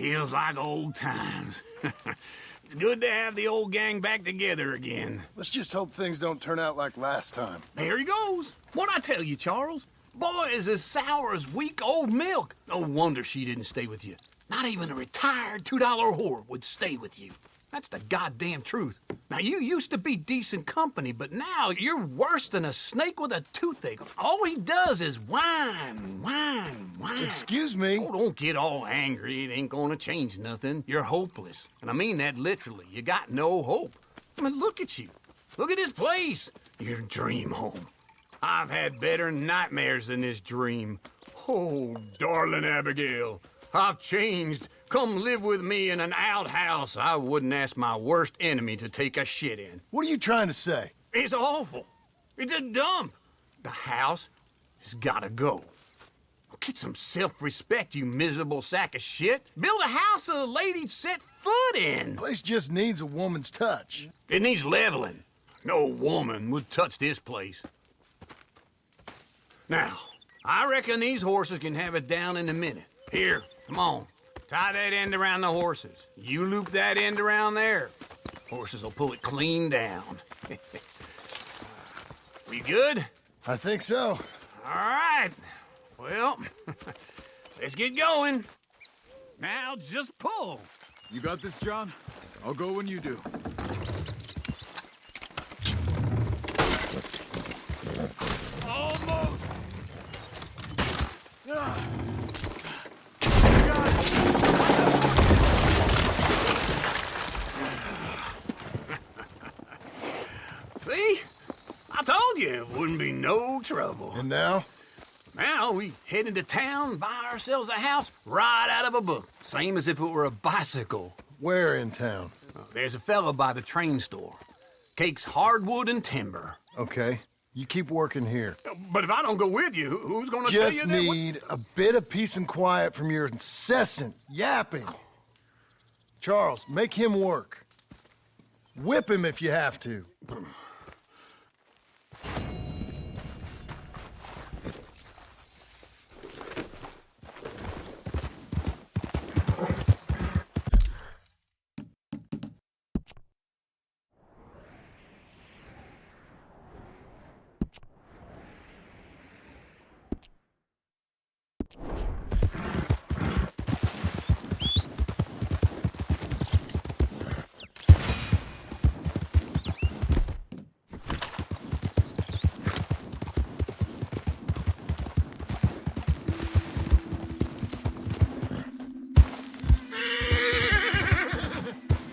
Feels like old times. It's good to have the old gang back together again. Let's just hope things don't turn out like last time. There he goes. What'd I tell you, Charles? Boy is as sour as week-old milk. No wonder she didn't stay with you. Not even a retired $2 whore would stay with you. That's the goddamn truth. Now, you used to be decent company, but now you're worse than a snake with a toothache. All he does is whine. Excuse me? Oh, don't get all angry. It ain't gonna change nothing. You're hopeless. And I mean that literally. You got no hope. I mean, look at you. Look at this place. Your dream home. I've had better nightmares than this dream. Oh, darling Abigail, I've changed. Come live with me in an outhouse I wouldn't ask my worst enemy to take a shit in. What are you trying to say? It's awful. It's a dump. The house has gotta go. Get some self-respect, you miserable sack of shit. Build a house a lady'd set foot in. The place just needs a woman's touch. It needs leveling. No woman would touch this place. Now, I reckon these horses can have it down in a minute. Here, come on. Tie that end around the horses. You loop that end around there. Horses will pull it clean down. We good? I think so. All right. Well, let's get going. Now just pull. You got this, John? I'll go when you do. Almost. See? I told you it wouldn't be no trouble. And now? Now we head into town, buy ourselves a house right out of a book. Same as if it were a bicycle. Where in town? There's a fella by the train store. Cakes hardwood and timber. Okay. You keep working here. But if I don't go with you, who's gonna tell you Just that? need a bit of peace and quiet from your incessant yapping. Charles, make him work. Whip him if you have to.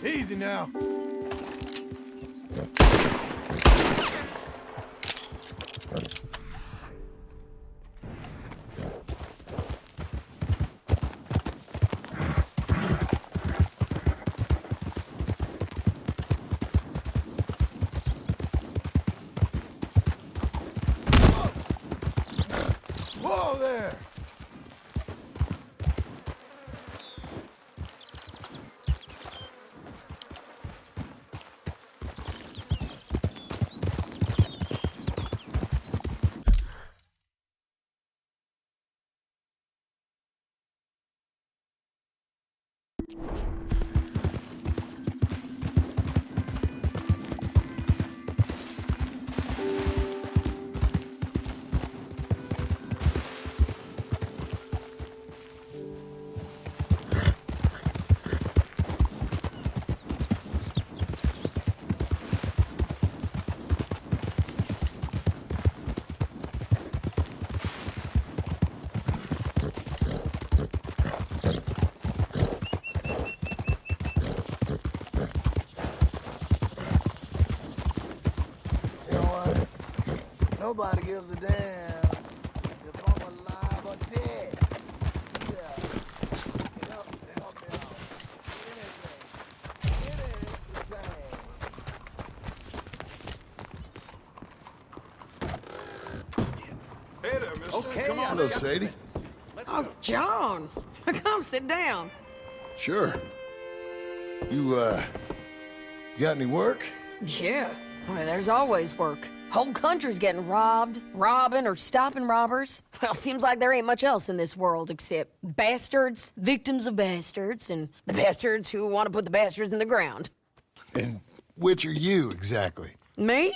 Easy now. Whoa there! Nobody gives a damn if I'm alive or dead. Yeah. Help me out. Anything. Hey there, mister. Okay, Come on. Hello, Sadie. Oh, John. Come sit down. Sure. You got any work? Yeah. Well, there's always work. Whole country's getting robbed, robbing, or stopping robbers. Well, seems like there ain't much else in this world except bastards, victims of bastards, and the bastards who want to put the bastards in the ground. And which are you, exactly? Me?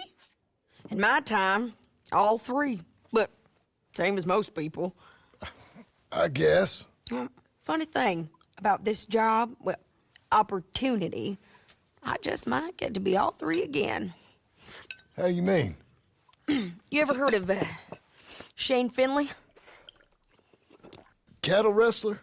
In my time, all three. But same as most people. I guess. Funny thing about this job, well, opportunity, I just might get to be all three again. How you mean? You ever heard of Shane Finley? Cattle wrestler?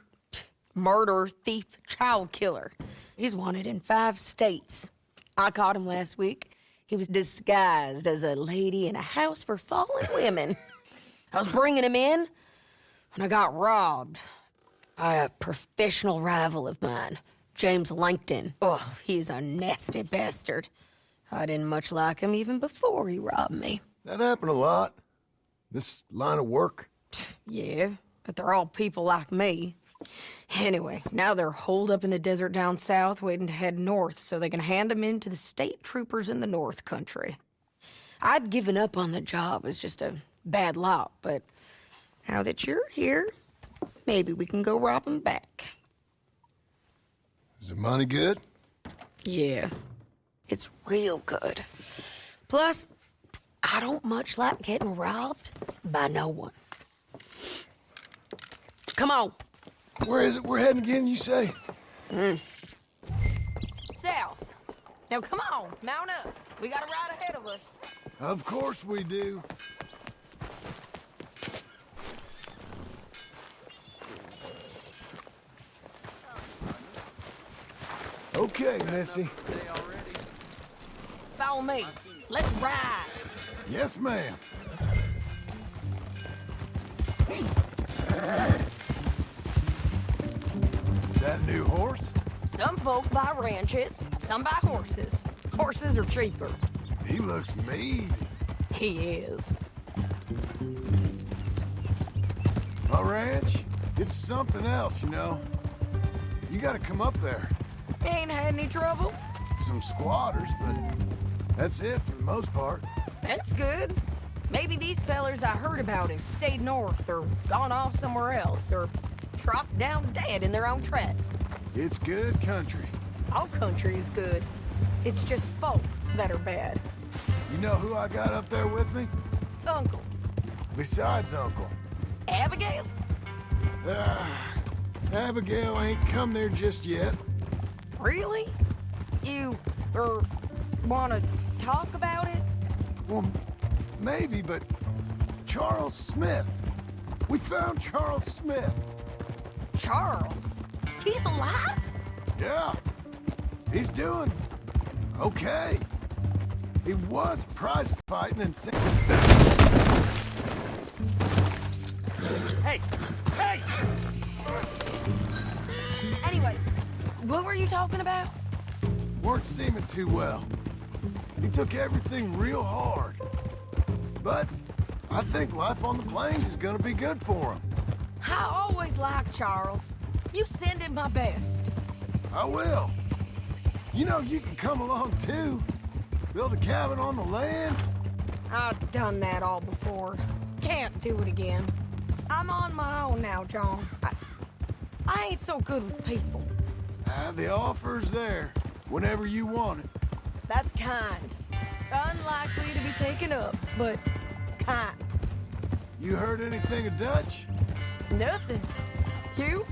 Murderer, thief, child killer. He's wanted in 5 states. I caught him last week. He was disguised as a lady in a house for fallen women. I was bringing him in, and I got robbed by a professional rival of mine, James Langton. Oh, he's a nasty bastard. I didn't much like him even before he robbed me. That happened a lot. This line of work. Yeah, but they're all people like me. Anyway, now they're holed up in the desert down south, waiting to head north so they can hand them in to the state troopers in the north country. I'd given up on the job as just a bad lot, but now that you're here, maybe we can go rob them back. Is the money good? Yeah, it's real good. Plus, I don't much like getting robbed by no one. Come on. Where is it we're heading again, you say? South. Now come on, mount up. We got a ride ahead of us. Of course we do. Okay, Missy. Follow me. Let's ride. Yes, ma'am. That new horse? Some folk buy ranches, some buy horses. Horses are cheaper. He looks mean. He is. My ranch, it's something else, you know. You gotta come up there. Ain't had any trouble. Some squatters, but that's it for the most part. That's good. Maybe these fellers I heard about have stayed north or gone off somewhere else or dropped down dead in their own tracks. It's good country. All country is good. It's just folk that are bad. You know who I got up there with me? Uncle. Besides Uncle. Abigail? Abigail ain't come there just yet. Really? You, wanna talk about it? Well, maybe, but Charles Smith. We found Charles Smith. Charles? He's alive? Yeah. He's doing okay. He was prize fighting and Hey! Hey! Anyway, what were you talking about? weren't seeming too well. He took everything real hard. But I think life on the plains is gonna be good for him. I always liked Charles. You send him my best. I will. You know, you can come along too. Build a cabin on the land. I've done that all before. Can't do it again. I'm on my own now, John. I ain't so good with people. The offer's there whenever you want it. That's kind. Unlikely to be taken up, but kind. You heard anything of Dutch? Nothing. You?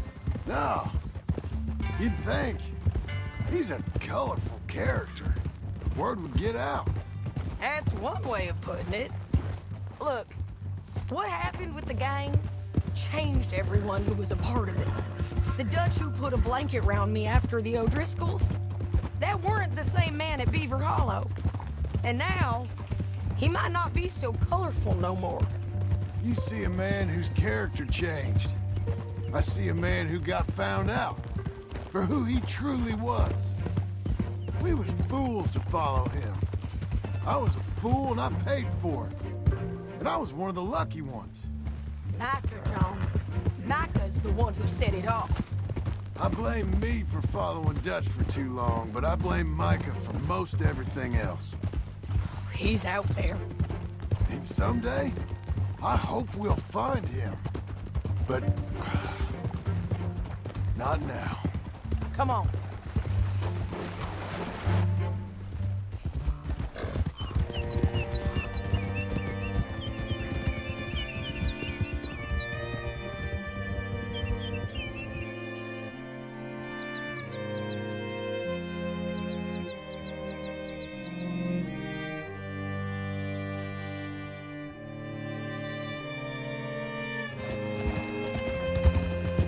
No. You'd think. He's a colorful character. Word would get out. That's one way of putting it. Look, what happened with the gang changed everyone who was a part of it. The Dutch who put a blanket round me after the O'Driscolls, that weren't the same man at Beaver Hollow. And now, he might not be so colorful no more. You see a man whose character changed. I see a man who got found out for who he truly was. We was fools to follow him. I was a fool and I paid for it. And I was one of the lucky ones. Micah, John. Micah's the one who set it off. I blame me for following Dutch for too long, but I blame Micah for most everything else. He's out there. Someday, I hope we'll find him. But not now. Come on.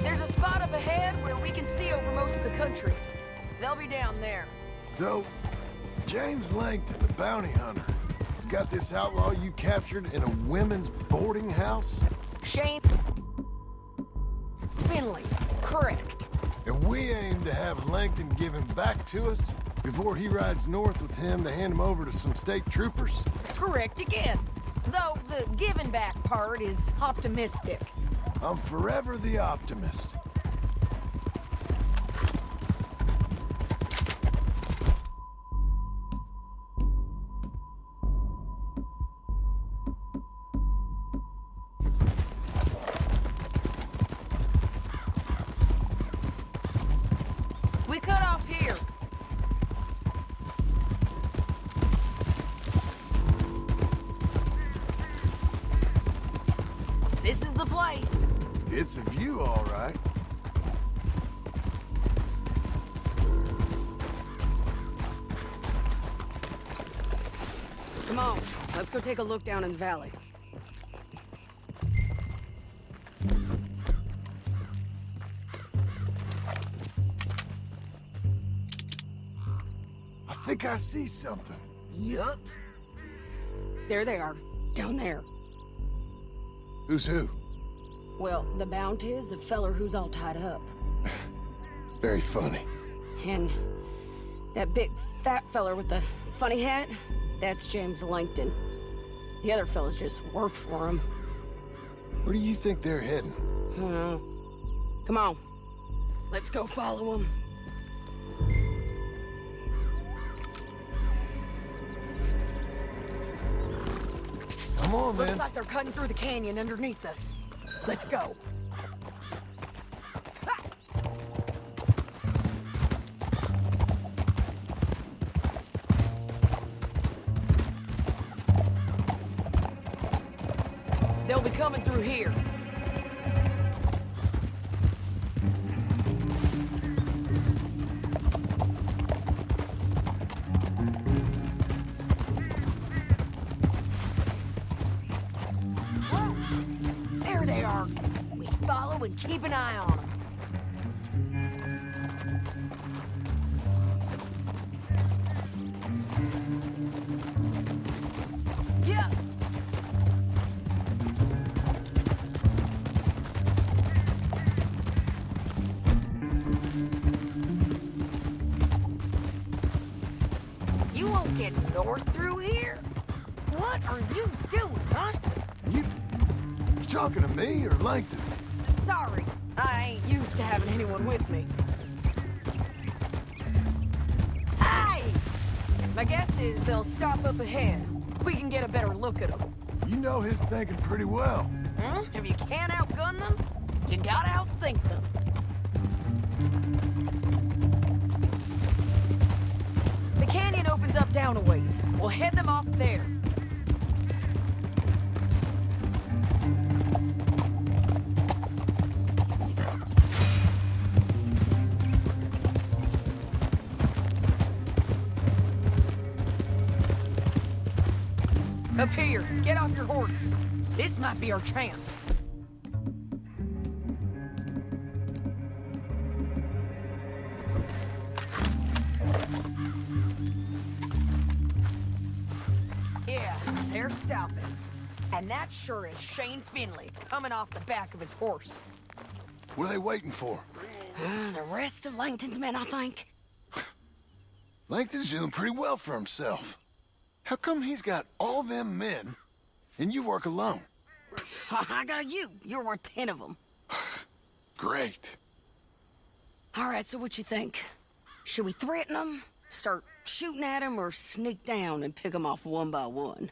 There's a spot up ahead where we can see over most of the country. They'll be down there. So, James Langton, the bounty hunter, has got this outlaw you captured in a women's boarding house? Shane Finley, correct. And we aim to have Langton give him back to us before he rides north with him to hand him over to some state troopers? Correct again. Though the giving back part is optimistic. I'm forever the optimist. We cut off here. This is the place. It's a view, all right. Come on, let's go take a look down in the valley. I think I see something. Yup. There they are, down there. Who's who? Well, the bounty is the feller who's all tied up. Very funny. And that big fat feller with the funny hat, that's James Langton. The other fellas just work for him. Where do you think they're heading? Come on, let's go follow him. Come on, Looks then. like they're cutting through the canyon underneath us. Let's go. Ha! They'll be coming through here. There they are. We follow and keep an eye on them. Yeah. You won't get north through here? What are you doing, huh? You talking to me or Langton? Sorry, I ain't used to having anyone with me. Hey! My guess is they'll stop up ahead. We can get a better look at them. You know his thinking pretty well. If you can't outgun them, you gotta outthink them. The canyon opens up down a ways. We'll head them off there. Up here, get off your horse. This might be our chance. Yeah, they're stopping. And that sure is Shane Finley coming off the back of his horse. What are they waiting for? The rest of Langton's men, I think. Langton's doing pretty well for himself. How come he's got all them men and you work alone? I got you. You're worth 10 of them. Great. All right, so what you think? Should we threaten them, start shooting at them, or sneak down and pick them off one by one?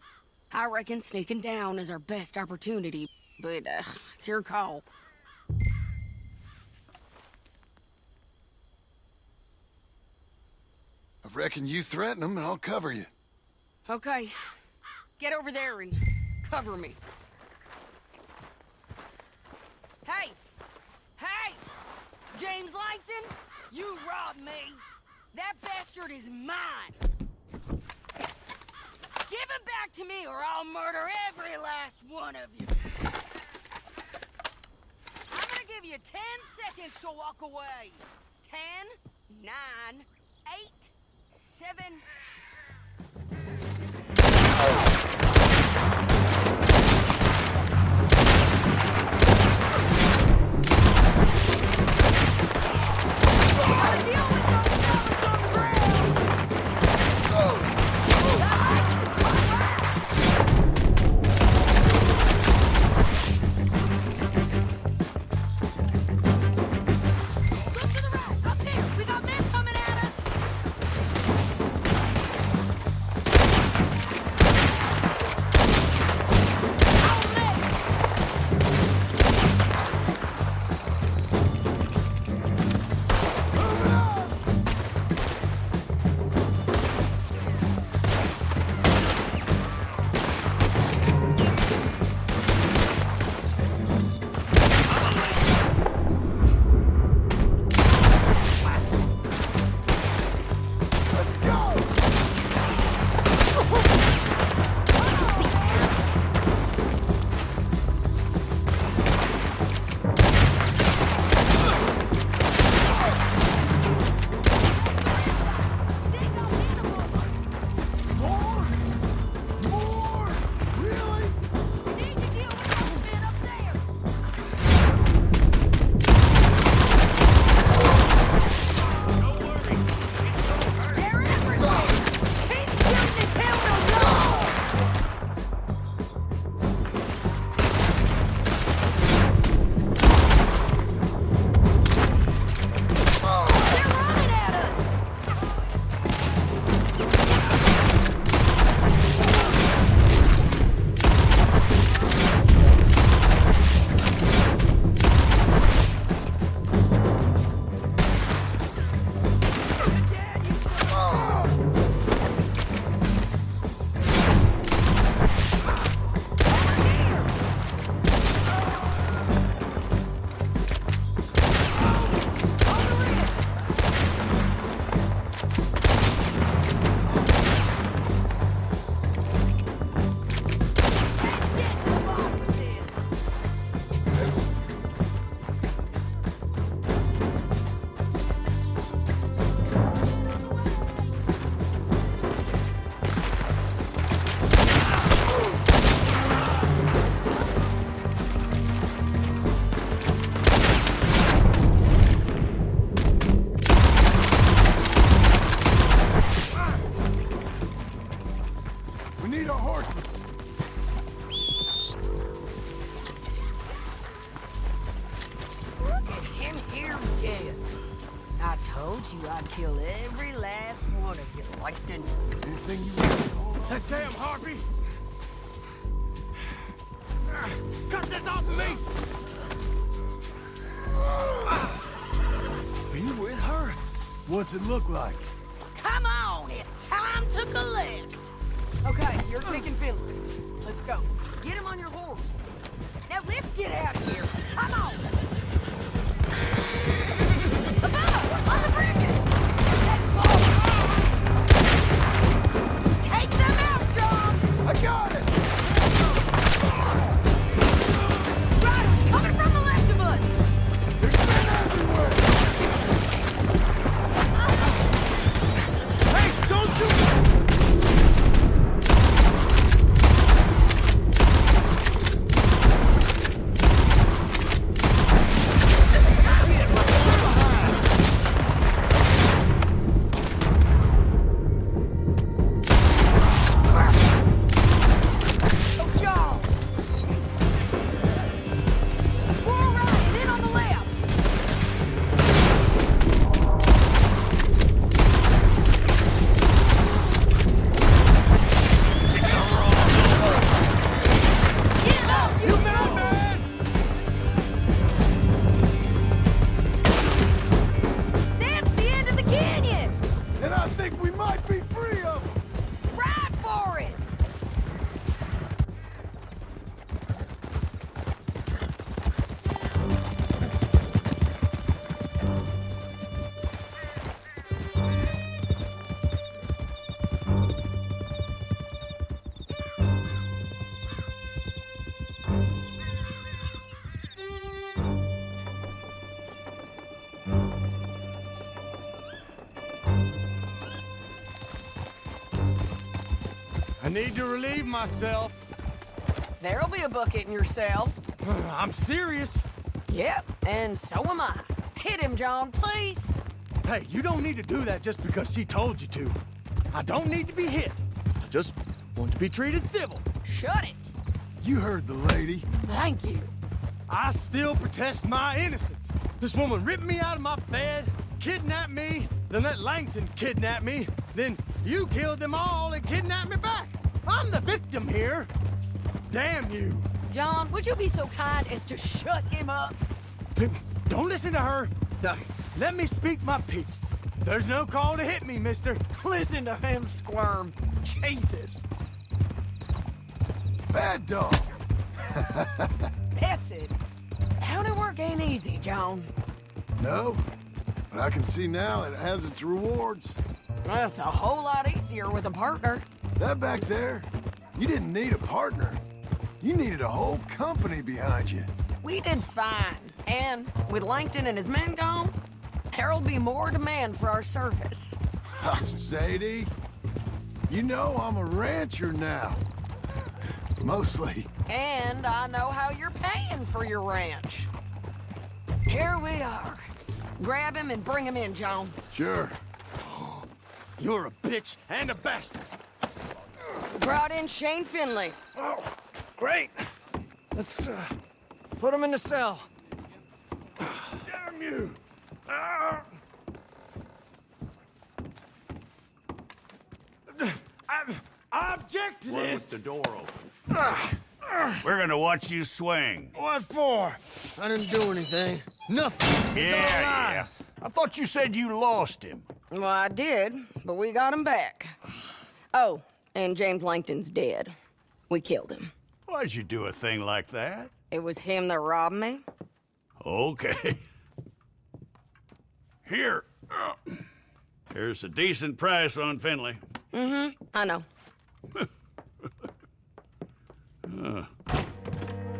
I reckon sneaking down is our best opportunity, but it's your call. I reckon you threaten them and I'll cover you. Okay, get over there and cover me. Hey! Hey! James Langton, you robbed me. That bastard is mine. Give him back to me or I'll murder every last one of you. I'm gonna give you 10 seconds to walk away. 10, 9, 8, 7... Gotta deal with those fellas on the ground! Look to the right! Up here! We got men coming at us! told you I'd kill every last one of you, Langton. Anything you want? That damn harpy! Cut this off of me! Are you with her? What's it look like? Come on, it's time to collect. Okay, you're taking Finley. Let's go. Get him on your horse. Now let's get out of here. Come on. Above, on the bridges. Take them out, John. I got it! Riders coming from the left of us. There's men everywhere! Hey, don't you... I need to relieve myself. There'll be a bucket in your cell. I'm serious. Yep, and so am I. Hit him, John, please. Hey, you don't need to do that just because she told you to. I don't need to be hit. I just want to be treated civil. Shut it. You heard the lady. Thank you. I still protest my innocence. This woman ripped me out of my bed, kidnapped me, then let Langton kidnap me, then you killed them all and kidnapped me back. I'm the victim here. Damn you. John, would you be so kind as to shut him up? Don't listen to her. Now, let me speak my piece. There's no call to hit me, mister. Listen to him squirm. Jesus. Bad dog. That's it. County work ain't easy, John. No, but I can see now it has its rewards. That's a whole lot easier with a partner. That back there, you didn't need a partner. You needed a whole company behind you. We did fine. And with Langton and his men gone, there'll be more demand for our service. Sadie, you know I'm a rancher now. Mostly. And I know how you're paying for your ranch. Here we are. Grab him and bring him in, John. Sure. You're a bitch and a bastard. Brought in Shane Finley. Oh, great. Let's put him in the cell. Damn you. I object to this. With the door open. We're gonna watch you swing. What for? I didn't do anything. Nothing. It's all Yeah. lies. I thought you said you lost him. Well, I did, but we got him back. Oh, and James Langton's dead. We killed him. Why'd you do a thing like that? It was him that robbed me. Okay. Here. Here's a decent price on Finley. I know.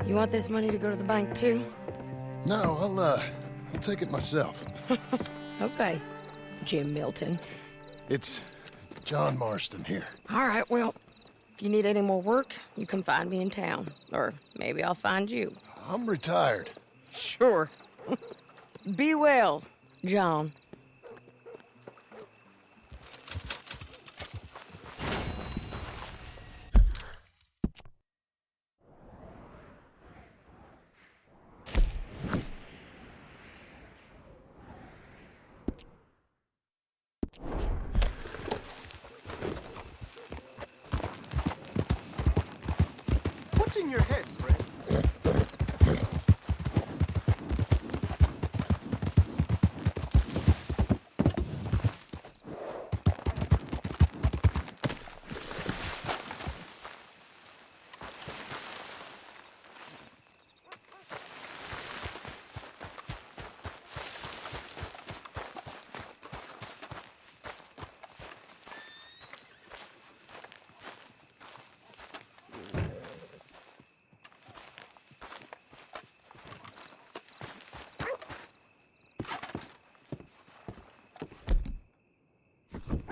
You want this money to go to the bank, too? No, I'll take it myself. Okay, Jim Milton. It's John Marston here. All right, well, if you need any more work, you can find me in town. Or maybe I'll find you. I'm retired. Sure. Be well, John. What's in your head, Fred?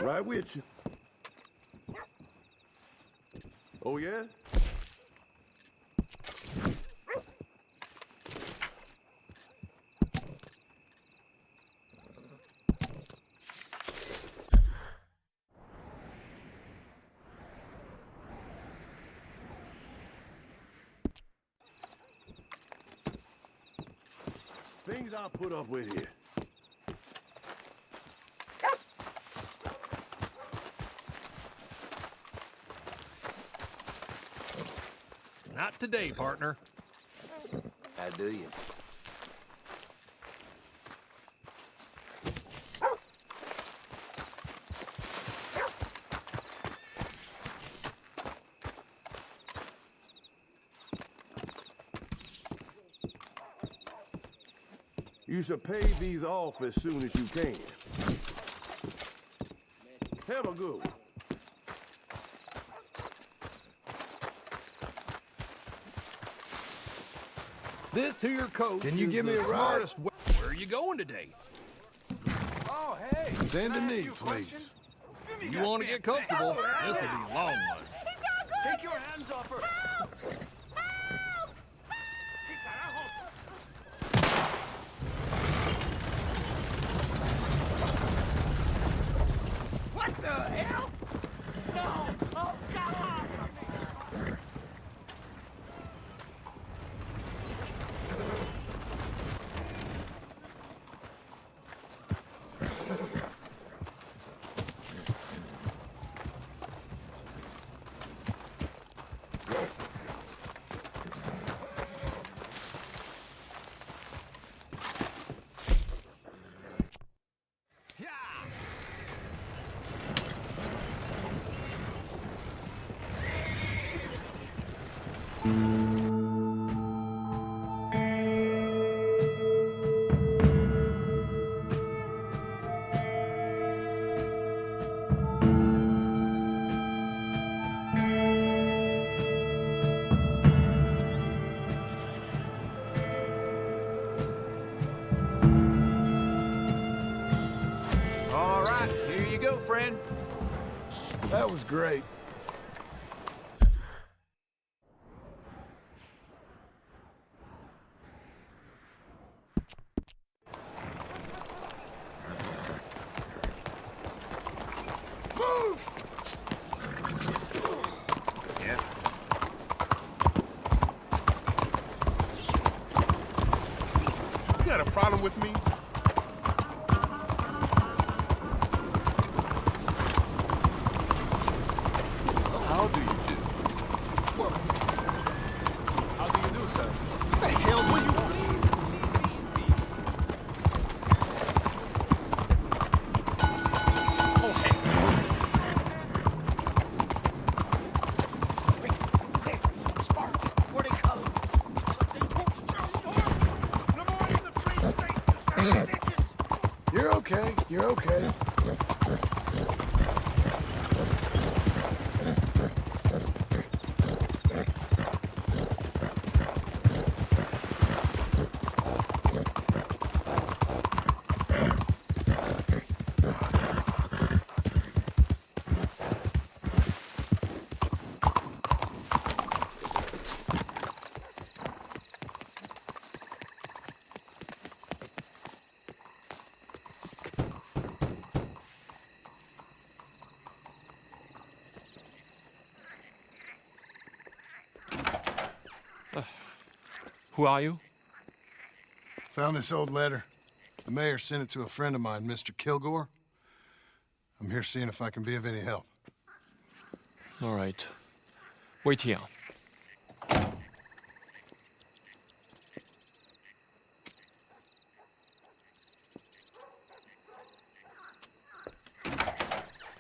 Right with you. Oh, yeah? Things I'll put up with here. Not today, partner. How do you? You should pay these off as soon as you can. Have a good one. This here coach Can you is give me the a ride? smartest Where are you going today? Oh, hey. Stand to Can I ask me, you a please. question? You want to get comfortable? This will be a long one. Take your hands off her! What the hell? No! Oh, God! All right, here you go, friend. That was great. Move! Yeah. You got a problem with me? How do you do? How do you do, sir? What the hell do you want? You're okay. You're okay. Who are you? Found this old letter. The mayor sent it to a friend of mine, Mr. Kilgore. I'm here seeing if I can be of any help. All right. Wait here.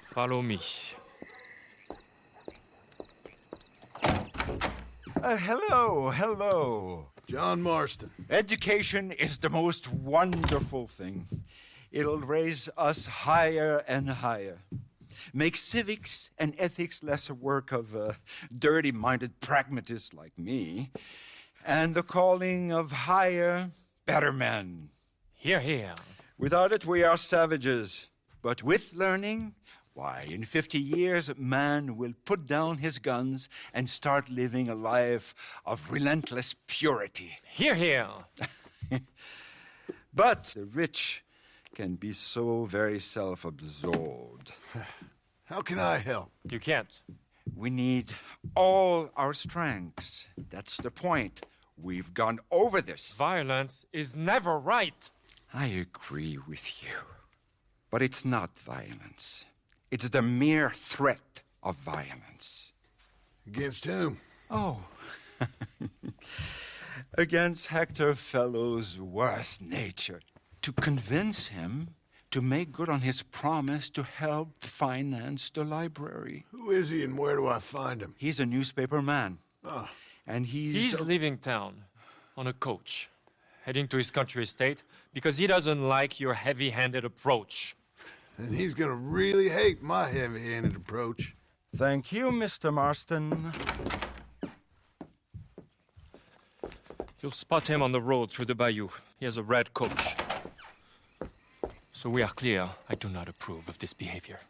Follow me. Hello. John Marston. Education is the most wonderful thing. It'll raise us higher and higher. Make civics and ethics less a work of dirty-minded pragmatists like me, and the calling of higher, better men. Here, here. Without it, we are savages. But with learning, why, in 50 years, man will put down his guns and start living a life of relentless purity. Here, here. But the rich can be so very self-absorbed. How can I help? You can't. We need all our strengths. That's the point. We've gone over this. Violence is never right. I agree with you. But it's not violence. It's the mere threat of violence. Against whom? Oh. Against Hector Fellow's worst nature. To convince him to make good on his promise to help finance the library. Who is he and where do I find him? He's a newspaper man. Oh. And He's leaving town on a coach, heading to his country estate because he doesn't like your heavy-handed approach. And he's gonna really hate my heavy-handed approach. Thank you, Mr. Marston. You'll spot him on the road through the bayou. He has a red coach. So we are clear, I do not approve of this behavior.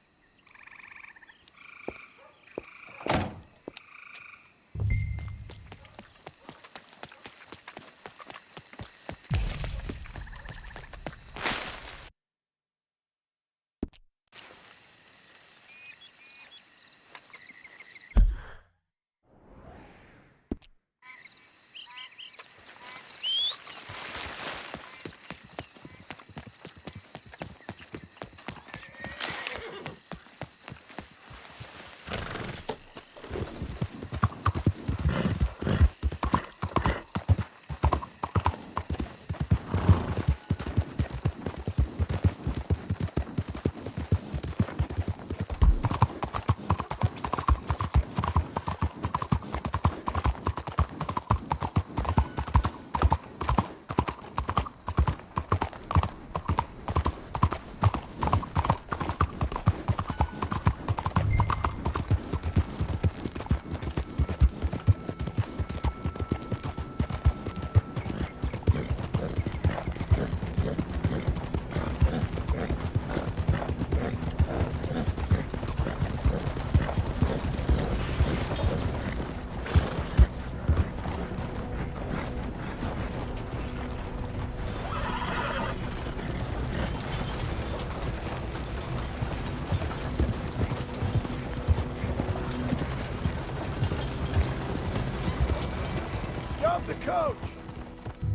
Stop the coach!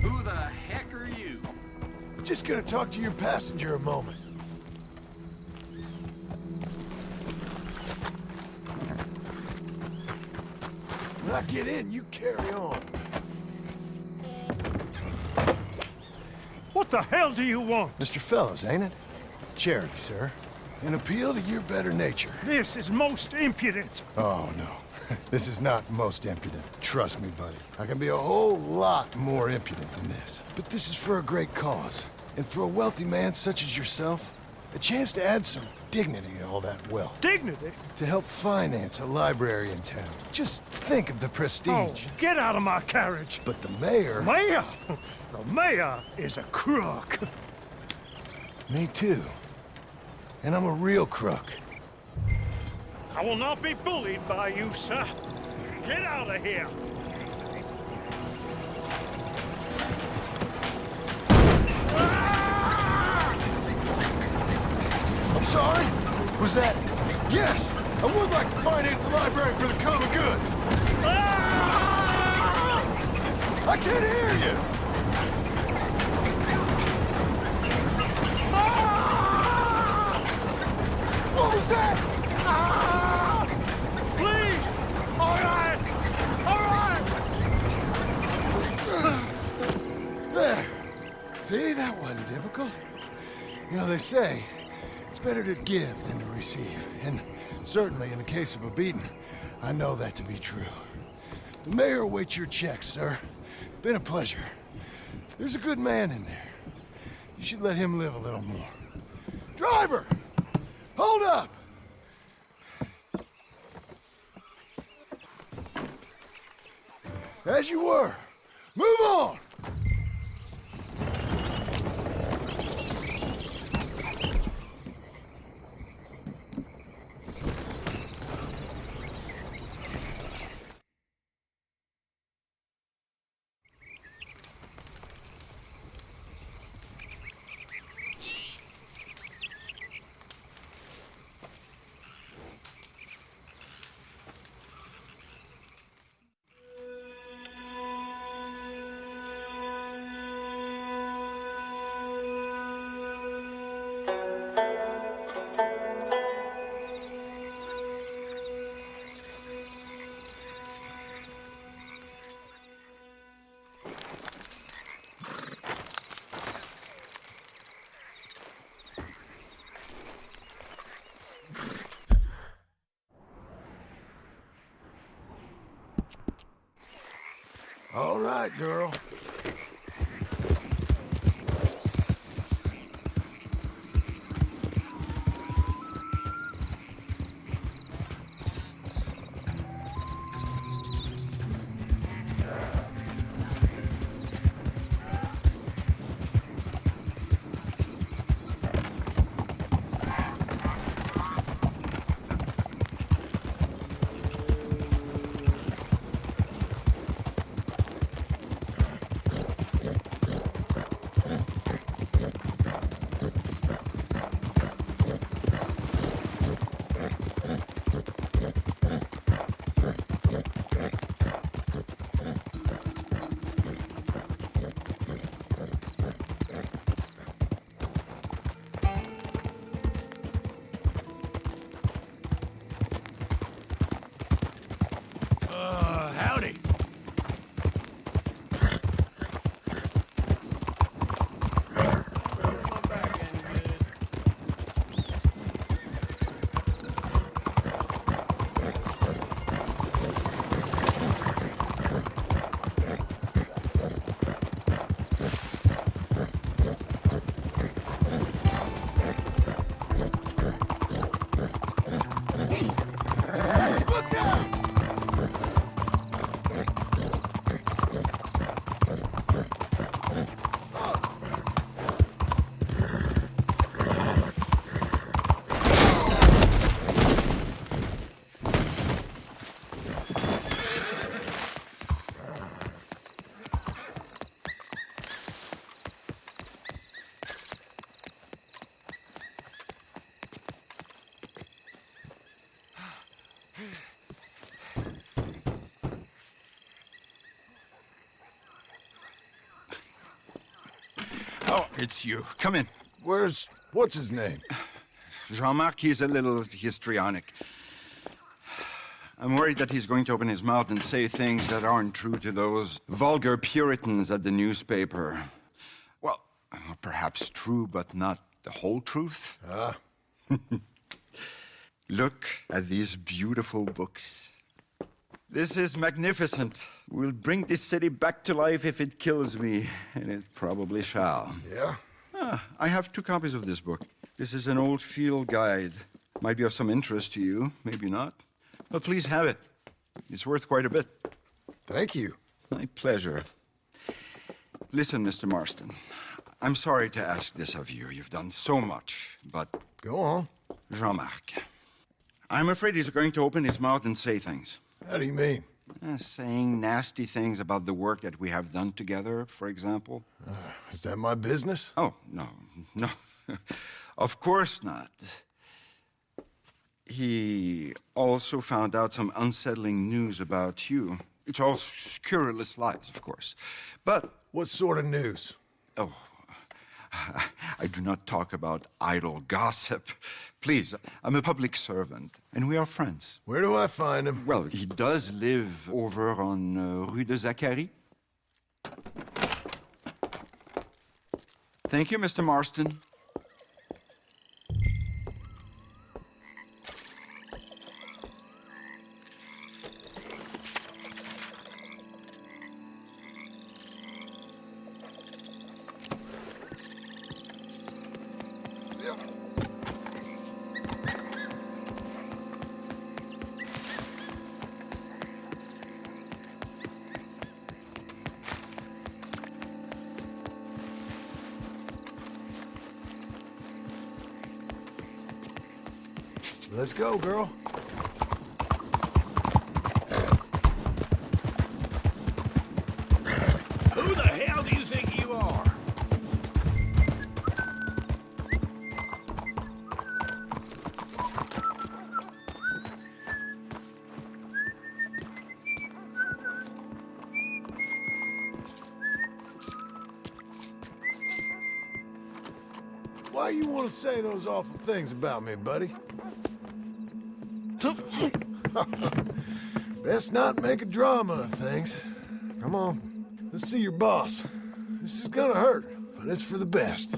Who the heck are you? Just gonna talk to your passenger a moment. When I get in, you carry on. What the hell do you want? Mr. Fellows, ain't it? Charity, sir. An appeal to your better nature. This is most impudent. Oh, no. This is not most impudent. Trust me, buddy. I can be a whole lot more impudent than this. But this is for a great cause. And for a wealthy man such as yourself, a chance to add some dignity to all that wealth. Dignity? To help finance a library in town. Just think of the prestige. Oh, get out of my carriage. But the mayor... Mayor? The mayor is a crook. Me too. And I'm a real crook. I will not be bullied by you, sir. Get out of here. I'm sorry? Was that... Yes! I would like to finance the library for the common good. I can't hear you! What was that? Please! All right! All right! There. See, that wasn't difficult. You know, they say it's better to give than to receive. And certainly in the case of a beating, I know that to be true. The mayor awaits your check, sir. Been a pleasure. There's a good man in there. You should let him live a little more. Driver! Hold up! As you were. Move on! All right, girl. it's you. Come in. What's his name? Jean-Marc, he's a little histrionic. I'm worried that he's going to open his mouth and say things that aren't true to those vulgar Puritans at the newspaper. Well, perhaps true, but not the whole truth. Ah. Look at these beautiful books. This is magnificent. We'll bring this city back to life if it kills me, and it probably shall. Yeah? I have 2 copies of this book. This is an old field guide. Might be of some interest to you, maybe not. But please have it. It's worth quite a bit. Thank you. My pleasure. Listen, Mr. Marston. I'm sorry to ask this of you. You've done so much, but... Go on. Jean-Marc. I'm afraid he's going to open his mouth and say things. How do you mean? Saying nasty things about the work that we have done together, for example. Is that my business? Oh, no. Of course not. He also found out some unsettling news about you. It's all scurrilous lies, of course. But... What sort of news? Oh, I do not talk about idle gossip. Please, I'm a public servant, and we are friends. Where do I find him? Well, he does live over on Rue de Zachary. Thank you, Mr. Marston. Let's go, girl. Who the hell do you think you are? Why you want to say those awful things about me, buddy? Best not make a drama of things. Come on, let's see your boss. This is gonna hurt, but it's for the best.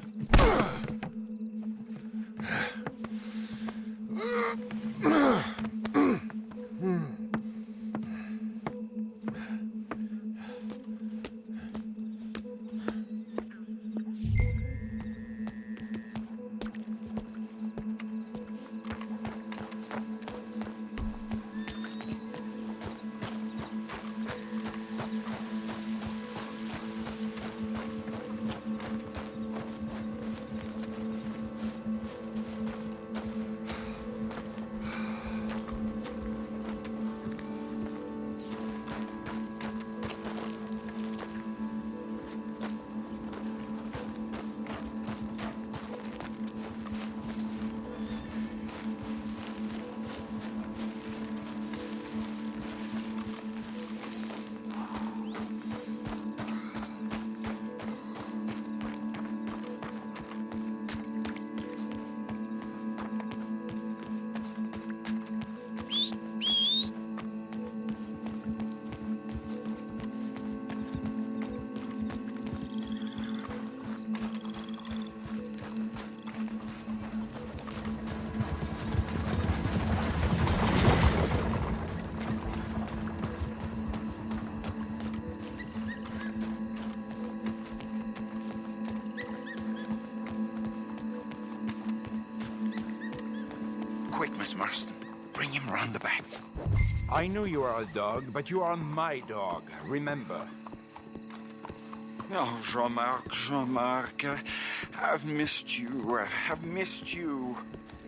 Quick, Miss Marston. Bring him round the back. I know you are a dog, but you are my dog. Remember. Oh, Jean-Marc, I've missed you. I've missed you.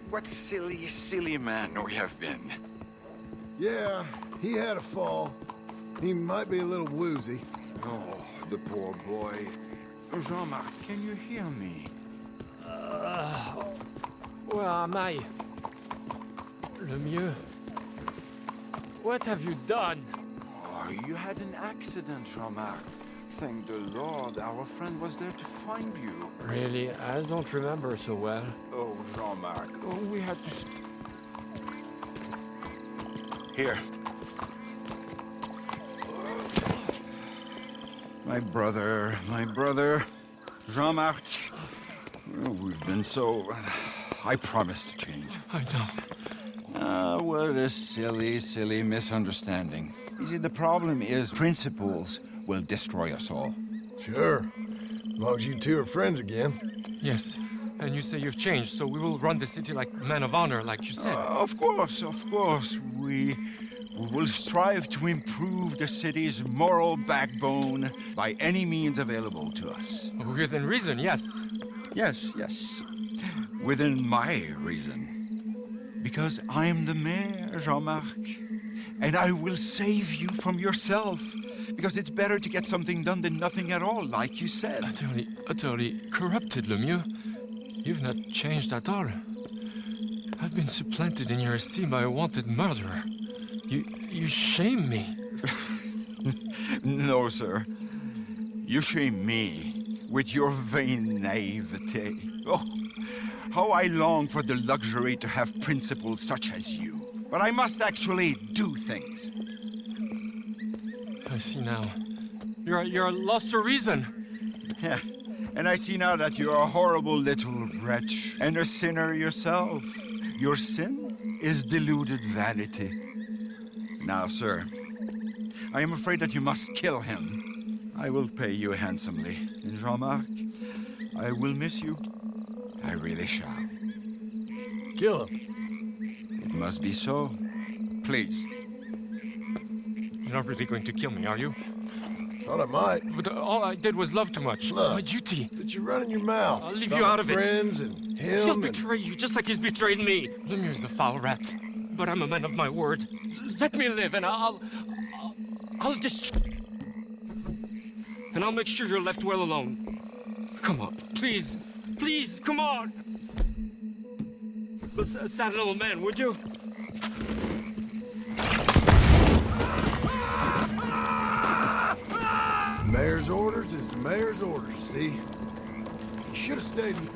What silly, silly man we have been. Yeah, he had a fall. He might be a little woozy. Oh, the poor boy. Jean-Marc, can you hear me? Where am I? Le mieux. What have you done? Oh, you had an accident, Jean-Marc. Thank the Lord, our friend was there to find you. Really, I don't remember so well. Oh, Jean-Marc, we had to... Here. My brother, Jean-Marc. Oh, we've been so... I promised to change. I know. What a silly misunderstanding. You see, the problem is principles will destroy us all. Sure. As long as you two are friends again. Yes. And you say you've changed, so we will run the city like men of honor, like you said. Of course. We will strive to improve the city's moral backbone by any means available to us. Within reason, yes. Yes. Within my reason. Because I'm the mayor, Jean-Marc. And I will save you from yourself. Because it's better to get something done than nothing at all, like you said. Utterly corrupted, Lemieux. You've not changed at all. I've been supplanted in your esteem by a wanted murderer. You shame me. No, sir. You shame me with your vain naivete. Oh, how I long for the luxury to have principles such as you. But I must actually do things. I see now. You're lost to reason. Yeah, and I see now that you're a horrible little wretch and a sinner yourself. Your sin is deluded vanity. Now, sir, I am afraid that you must kill him. I will pay you handsomely. And Jean-Marc, I will miss you. I really shall. Kill him. It must be so. Please. You're not really going to kill me, are you? Thought I might. But all I did was love too much. Love. My duty. But you're running your mouth. I'll leave About you out of it. friends and him. He'll and- betray you just like he's betrayed me. Lemieux's a foul rat. But I'm a man of my word. Let me live and I'll just... And I'll make sure you're left well alone. Come on, please, come on. A sad little man, would you? Mayor's orders is the mayor's orders, see? You should have stayed in...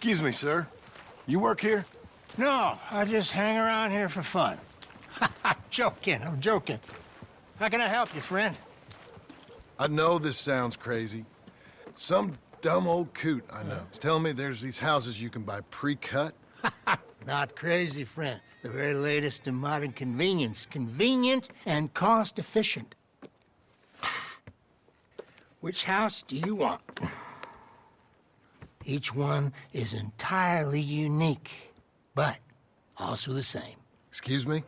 Excuse me, sir. You work here? No, I just hang around here for fun. I'm joking, I'm joking. How can I help you, friend? I know this sounds crazy. Some dumb old coot I know is telling me there's these houses you can buy pre-cut. Not crazy, friend. The very latest in modern convenience. Convenient and cost-efficient. Which house do you want? Each one is entirely unique, but also the same. Excuse me?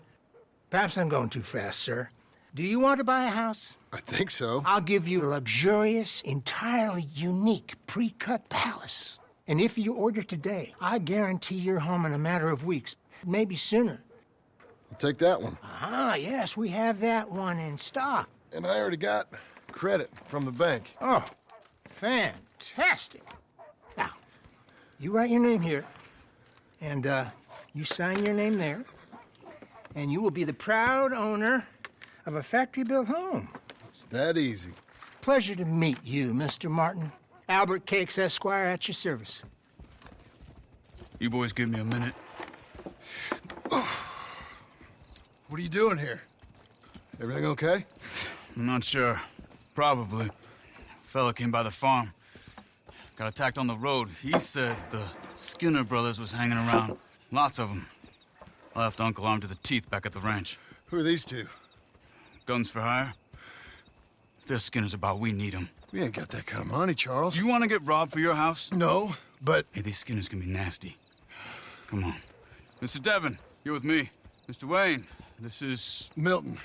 Perhaps I'm going too fast, sir. Do you want to buy a house? I think so. I'll give you a luxurious, entirely unique pre-cut palace. And if you order today, I guarantee you're home in a matter of weeks, maybe sooner. I'll take that one. Ah, yes, we have that one in stock. And I already got credit from the bank. Oh, fantastic. Now, you write your name here, and you sign your name there, and you will be the proud owner of a factory-built home. It's that easy. Pleasure to meet you, Mr. Martin. Albert Cakes, Esquire, at your service. You boys give me a minute. What are you doing here? Everything okay? I'm not sure. Probably. Fella came by the farm. Got attacked on the road. He said the Skinner brothers was hanging around. Lots of them. I left Uncle armed to the teeth back at the ranch. Who are these two? Guns for hire? If they're Skinner's about, we need them. We ain't got that kind of money, Charles. You want to get robbed for your house? No, but... Hey, these Skinners can be nasty. Come on. Mr. Devon, you're with me. Mr. Wayne, this is... Milton.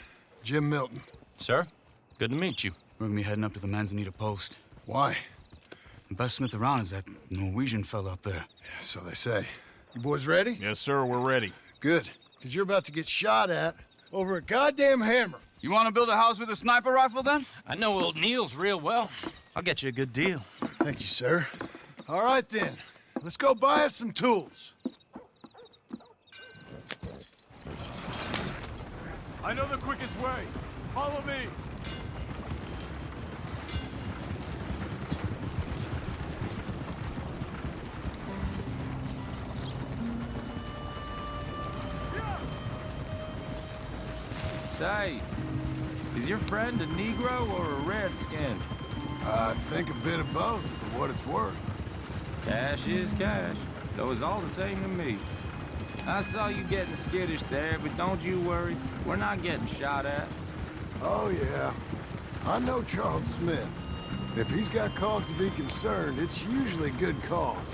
Jim Milton. Sir, good to meet you. We're gonna be heading up to the Manzanita post. Why? The best smith around is that Norwegian fella up there. So they say. You boys ready? Yes, sir, we're ready. Good, because you're about to get shot at over a goddamn hammer. You want to build a house with a sniper rifle, then? I know old Neil's real well. I'll get you a good deal. Thank you, sir. All right, then. Let's go buy us some tools. I know the quickest way. Follow me. Say, is your friend a Negro or a Redskin? I think a bit of both, for what it's worth. Cash is cash, though it's all the same to me. I saw you getting skittish there, but don't you worry. We're not getting shot at. Oh, yeah. I know Charles Smith. If he's got cause to be concerned, it's usually good cause.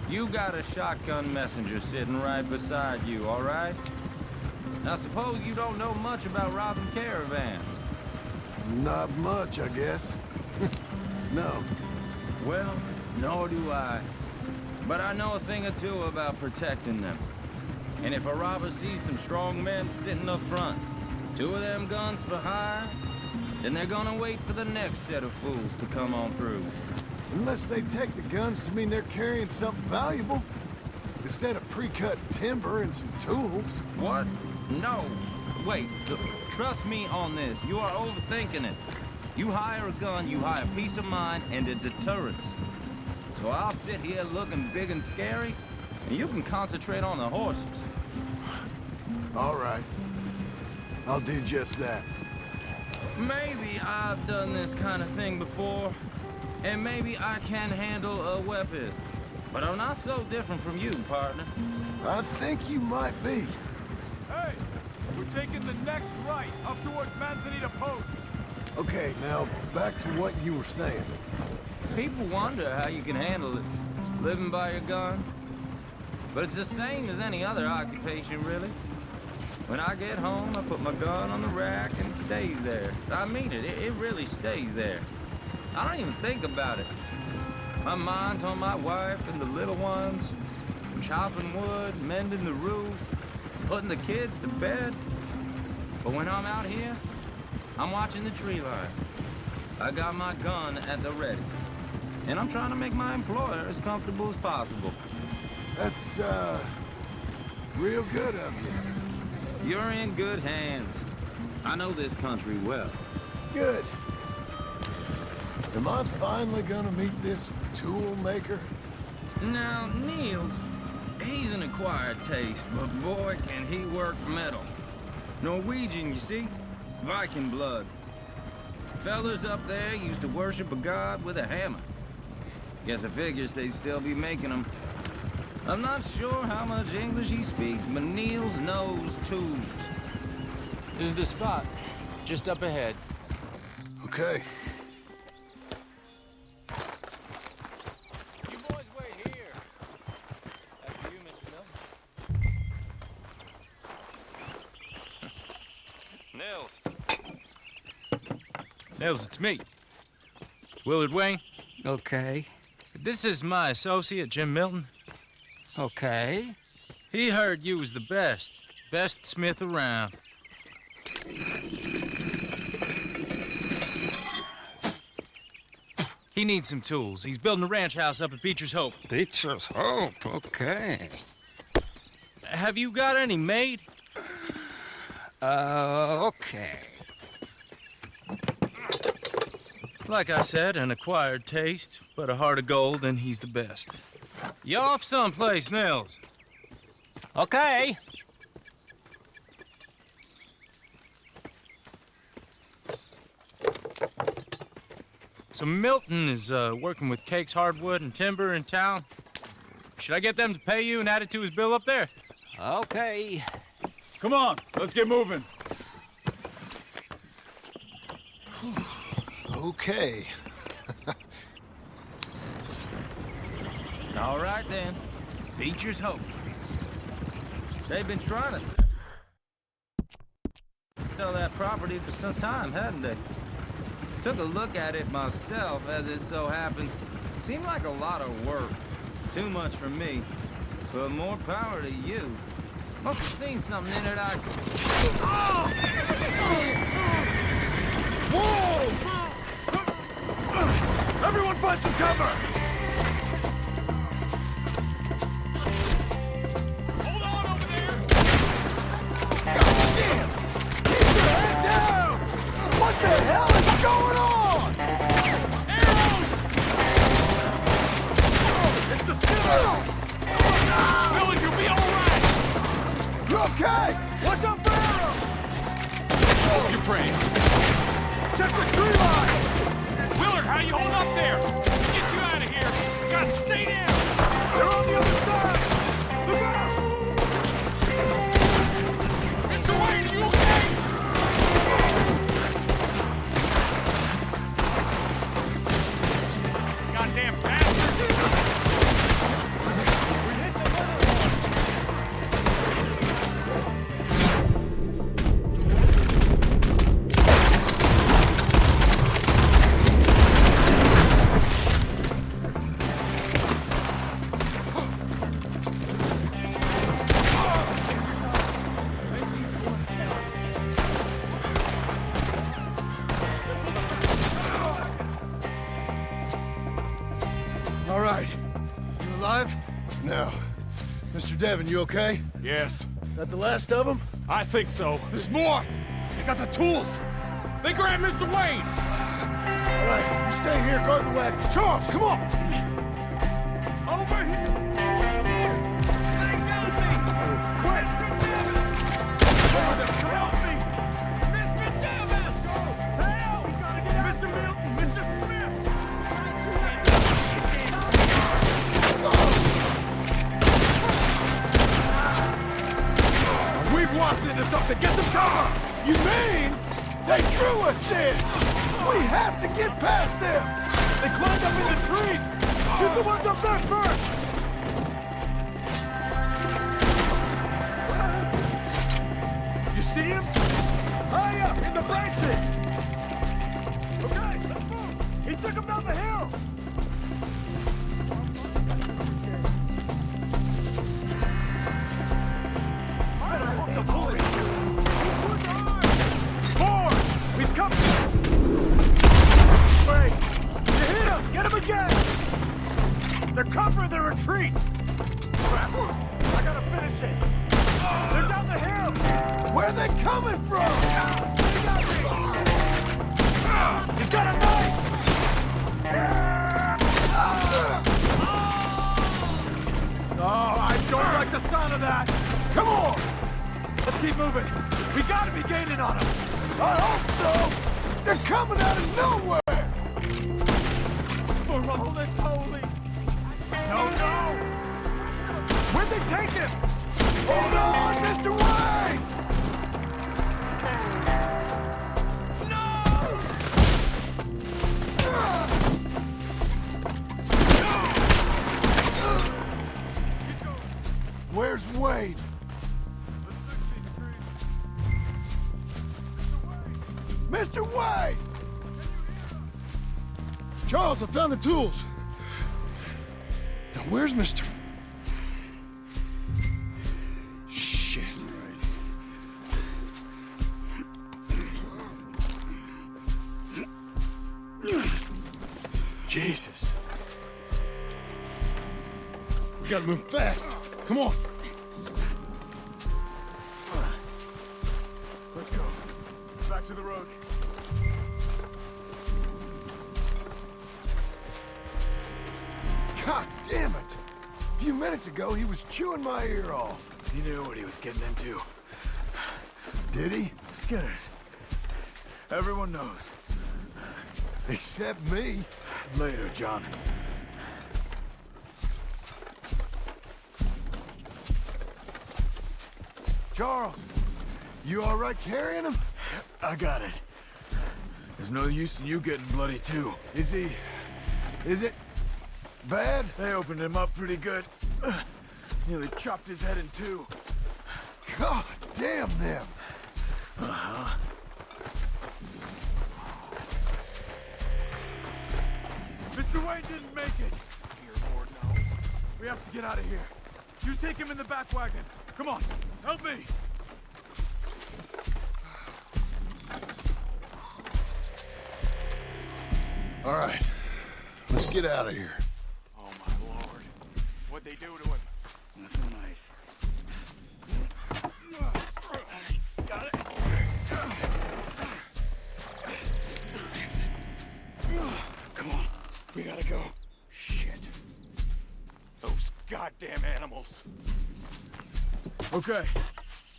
You got a shotgun messenger sitting right beside you, all right? Now, suppose you don't know much about robbing caravans. Not much, I guess. No. Well, nor do I. But I know a thing or two about protecting them. And if a robber sees some strong men sitting up front, 2 of them guns for hire, then they're gonna wait for the next set of fools to come on through. Unless they take the guns to mean they're carrying something valuable. Instead of pre-cut timber and some tools. What? No. Wait, trust me on this. You are overthinking it. You hire a gun, you hire peace of mind and a deterrence. So I'll sit here looking big and scary, and you can concentrate on the horses. All right. I'll do just that. Maybe I've done this kind of thing before, and maybe I can handle a weapon. But I'm not so different from you, partner. I think you might be. Hey, we're taking the next right up towards Manzanita Post. Okay, now back to what you were saying. People wonder how you can handle it, living by your gun. But it's the same as any other occupation, really. When I get home, I put my gun on the rack and it stays there. I mean it, it really stays there. I don't even think about it. My mind's on my wife and the little ones. I'm chopping wood, mending the roof, putting the kids to bed. But when I'm out here, I'm watching the tree line. I got my gun at the ready. And I'm trying to make my employer as comfortable as possible. That's, real good of you. You're in good hands. I know this country well. Good. Am I finally gonna meet this tool maker? Now, Niels, he's an acquired taste, but boy, can he work metal. Norwegian, you see? Viking blood. Fellas up there used to worship a god with a hammer. Guess I figures they'd still be making them. I'm not sure how much English he speaks, but Niels knows tools. This is the spot. Just up ahead. Okay. You boys wait here. After you, Mr. Milton. Nils. Nils, it's me. Willard Wayne. Okay. This is my associate, Jim Milton. Okay. He heard you was the best smith around. He needs some tools. He's building a ranch house up at Beecher's Hope. Beecher's Hope, okay. Have you got any made? Okay. Like I said, an acquired taste, but a heart of gold, and he's the best. You off someplace, Nils? Okay. So Milton is working with Cake's Hardwood and Timber in town. Should I get them to pay you and add it to his bill up there? Okay. Come on, let's get moving. Okay. All right, then. Beecher's Hope. They've been trying to sell that property for some time, hadn't they? Took a look at it myself, as it so happens. Seemed like a lot of work. Too much for me. But more power to you. Must have seen something in it I... Whoa! Everyone find some cover! Hold on over there! God damn! Keep your head down! What the hell is going on? Arrows! It's the skipper! Willard, you'll be alright! You okay? Watch out for arrows! Hold your prey. Check the tree line! Willard, how you hold up there? Get you out of here! God, stay down! They're on the other side! Look out! Mr. Wayne, are you okay? Goddamn bastard! We hit the middle. All right. You alive? No. Mr. Devon, you okay? Yes. That the last of them? I think so. There's more! They got the tools! They grabbed Mr. Wayne! All right, you stay here, guard the wagons. Charles, come on! Over here! Here! They got me! Quick! Mr. Devon! Help me! Mr. Devon! Help! We gotta get out! Mr. Milton! Mr. Smith! We've walked into something! Get some cover! You mean they drew us in? We have to get past them! They climbed up in the trees! Shoot the ones up there first! You see him? High up in the branches! Okay, let's move! He took him down the hill! More! He's coming! Wait! You hit him! Get him again! They're covering their retreat! Crap! I gotta finish it! They're down the hill! Where are they coming from? They got me! He's got a knife! like the sound of that! Come on! Let's keep moving. We gotta be gaining on them. I hope so! They're coming out of nowhere! For all that's holy! No, no! Where'd they take him? Hold on, Mr. Wayne! Where's Wade? Mr. Wade! Charles, I found the tools. Now, where's Mr. Shit. Jesus. We gotta move fast. Come on. Let's go. Back to the road. God damn it! A few minutes ago, he was chewing my ear off. He knew what he was getting into. Did he? Skinners. Everyone knows. Except me. Later, John. Charles, you all right carrying him? I got it. There's no use in you getting bloody, too. Is it bad? They opened him up pretty good. Nearly chopped his head in two. God damn them. Uh-huh. Mr. Wayne didn't make it. Dear Lord, no. We have to get out of here. You take him in the back wagon. Come on, help me. All right, let's get out of here. Oh, my Lord. What'd they do to him? Nothing nice. Got it? Come on. We gotta go. Shit. Those goddamn animals. Okay.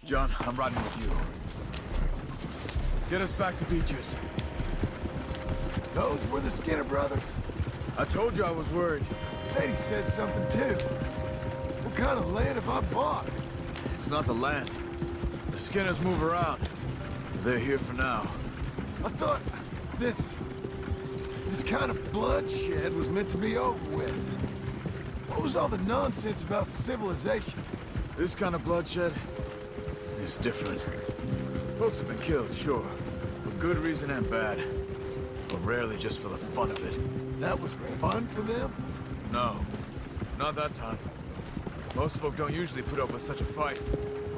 John, I'm riding with you. Get us back to Beaches. Those were the Skinner brothers. I told you I was worried. Sadie said something too. What kind of land have I bought? It's not the land. The Skinners move around. They're here for now. I thought this kind of bloodshed was meant to be over with. What was all the nonsense about civilization? This kind of bloodshed is different. Folks have been killed, sure. For good reason and bad. But rarely just for the fun of it. That was fun for them? No. Not that time. Most folk don't usually put up with such a fight.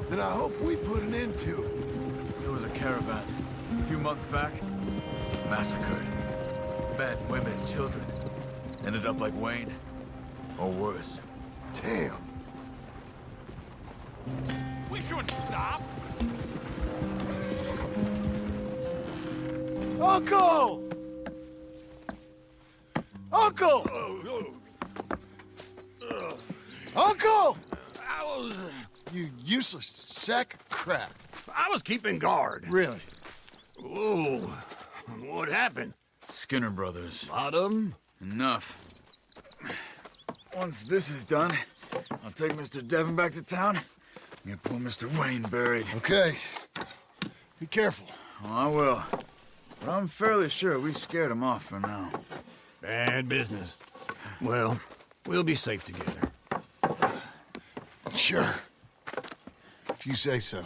Then I hope we put an end to it. There was a caravan. A few months back. Massacred. Men, women, children. Ended up like Wayne. Or worse. Damn. We shouldn't stop. Uncle! Uncle! Uncle! You useless sack of crap. I was keeping guard. Really? Whoa. What happened? Skinner brothers. Lot of them? Enough. Once this is done, I'll take Mr. Devon back to town and get poor Mr. Wayne buried. Okay. Be careful. Oh, I will. But I'm fairly sure we scared him off for now. Bad business. Well, we'll be safe together. Sure. If you say so.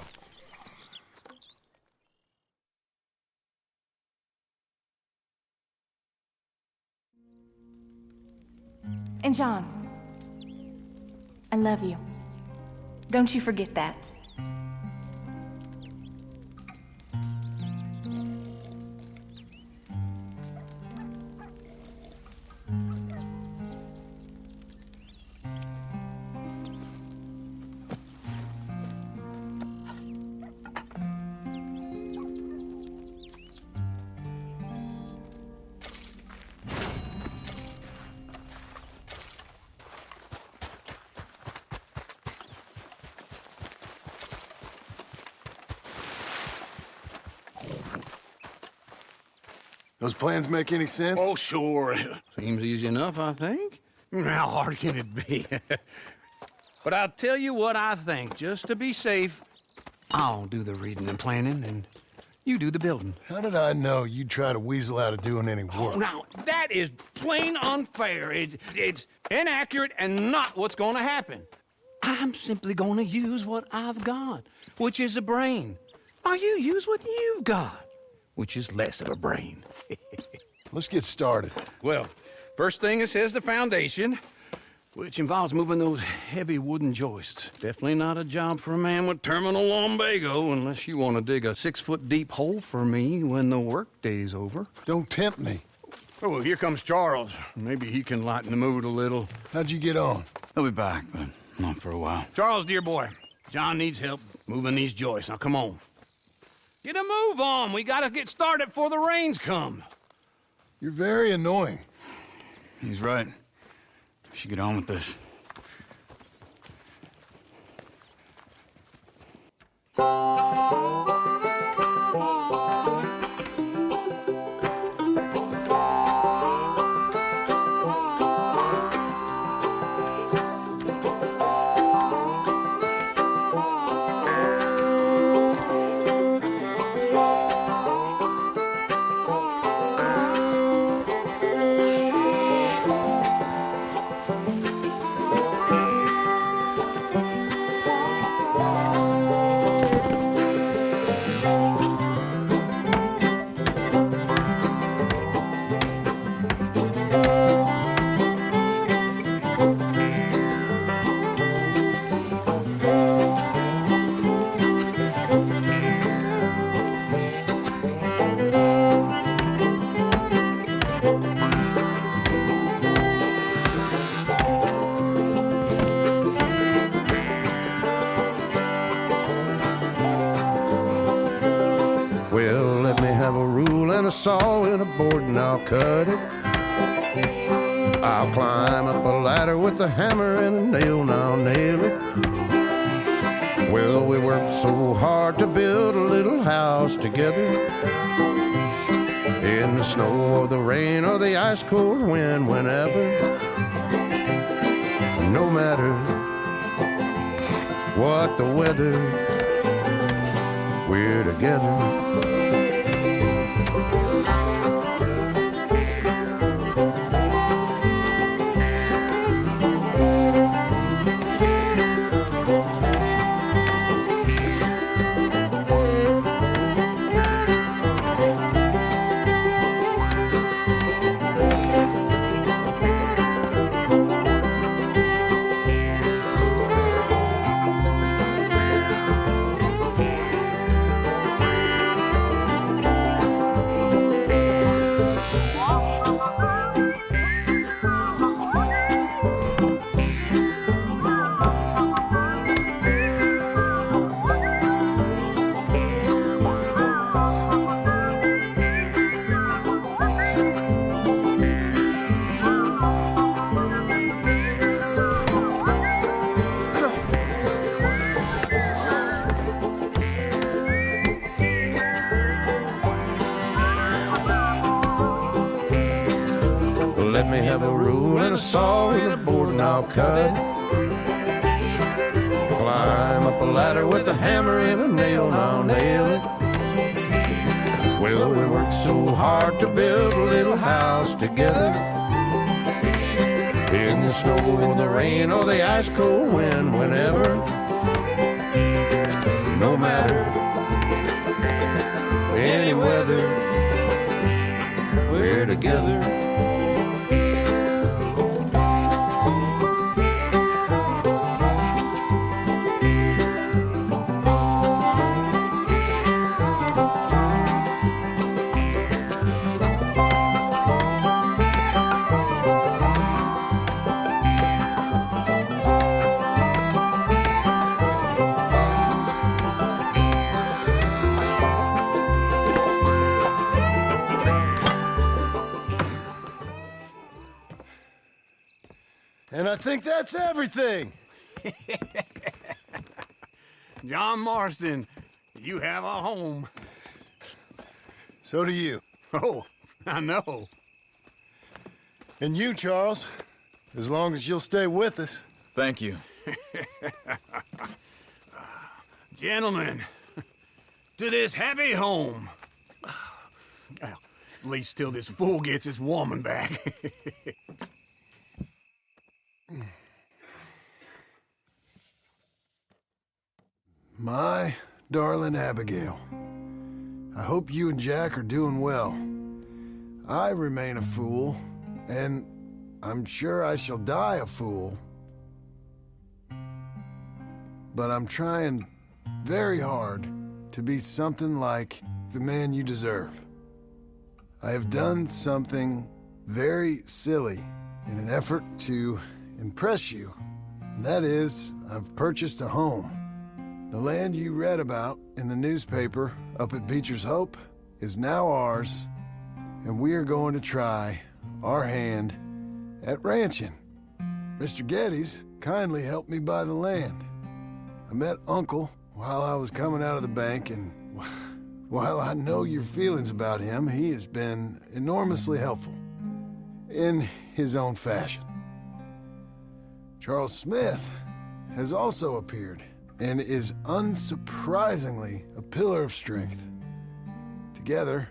And John, I love you. Don't you forget that. Those plans make any sense? Oh, sure. Seems easy enough, I think. How hard can it be? But I'll tell you what I think, just to be safe. I'll do the reading and planning, and you do the building. How did I know you'd try to weasel out of doing any work? Oh, now, that is plain unfair. It's inaccurate and not what's going to happen. I'm simply going to use what I've got, which is a brain. While you use what you've got, which is less of a brain. Let's get started. Well, first thing it says the foundation, which involves moving those heavy wooden joists. Definitely not a job for a man with terminal lumbago unless you want to dig a 6-foot deep hole for me when the workday's over. Don't tempt me. Oh, here comes Charles. Maybe he can lighten the mood a little. How'd you get on? He'll be back, but not for a while. Charles, dear boy, John needs help moving these joists. Now, come on. Get a move on. We gotta get started before the rains come. You're very annoying. He's right. We should get on with this. Well, let me have a rule and a saw and a board and I'll cut it. I'll climb up a ladder with a hammer and a nail and I'll nail it. Well, we worked so hard to build a little house together. In the snow or the rain or the ice cold wind, whenever. No matter what the weather, we're together. Let me have a rule and a saw and a board and I'll cut it. Climb up a ladder with a hammer and a nail and I'll nail it. Well, we worked so hard to build a little house together. In the snow or the rain or the ice cold wind, whenever. No matter any weather, we're together. And I think that's everything. John Marston, you have a home. So do you. Oh, I know. And you, Charles, as long as you'll stay with us. Thank you. Gentlemen, to this happy home. Well, at least till this fool gets his woman back. My darling Abigail, I hope you and Jack are doing well. I remain a fool, and I'm sure I shall die a fool. But I'm trying very hard to be something like the man you deserve. I have done something very silly in an effort to impress you. And that is, I've purchased a home. The land you read about in the newspaper up at Beecher's Hope is now ours, and we are going to try our hand at ranching. Mr. Geddes kindly helped me buy the land. I met Uncle while I was coming out of the bank, and while I know your feelings about him, he has been enormously helpful in his own fashion. Charles Smith has also appeared and is unsurprisingly a pillar of strength. Together,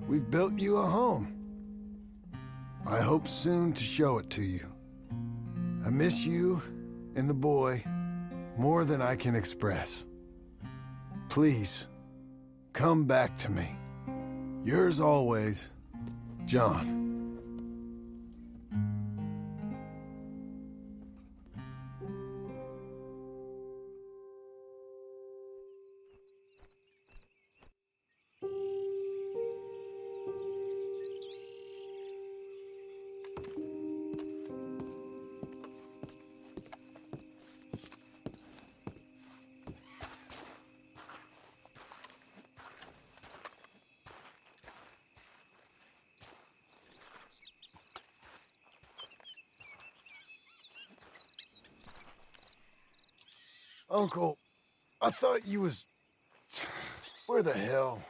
we've built you a home. I hope soon to show it to you. I miss you and the boy more than I can express. Please, come back to me. Yours always, John. Uncle, I thought you was... Where the hell?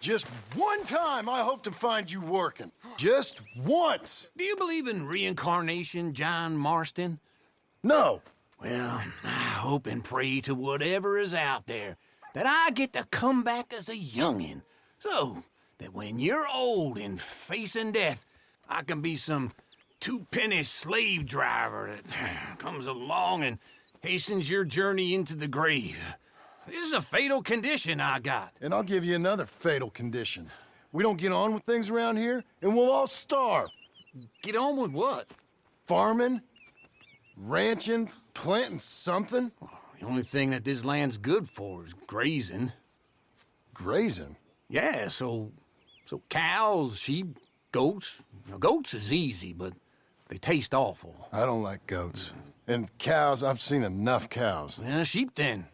Just one time I hope to find you working. Just once. Do you believe in reincarnation, John Marston? No. Well, I hope and pray to whatever is out there that I get to come back as a youngin', so that when you're old and facing death, I can be some two-penny slave driver that comes along and hastens your journey into the grave. This is a fatal condition I got. And I'll give you another fatal condition. We don't get on with things around here, and we'll all starve. Get on with what? Farming, ranching, planting something. The only thing that this land's good for is grazing. Grazing? Yeah, so cows, sheep, goats. Now, goats is easy, but they taste awful. I don't like goats. And cows, I've seen enough cows. Yeah, sheep then.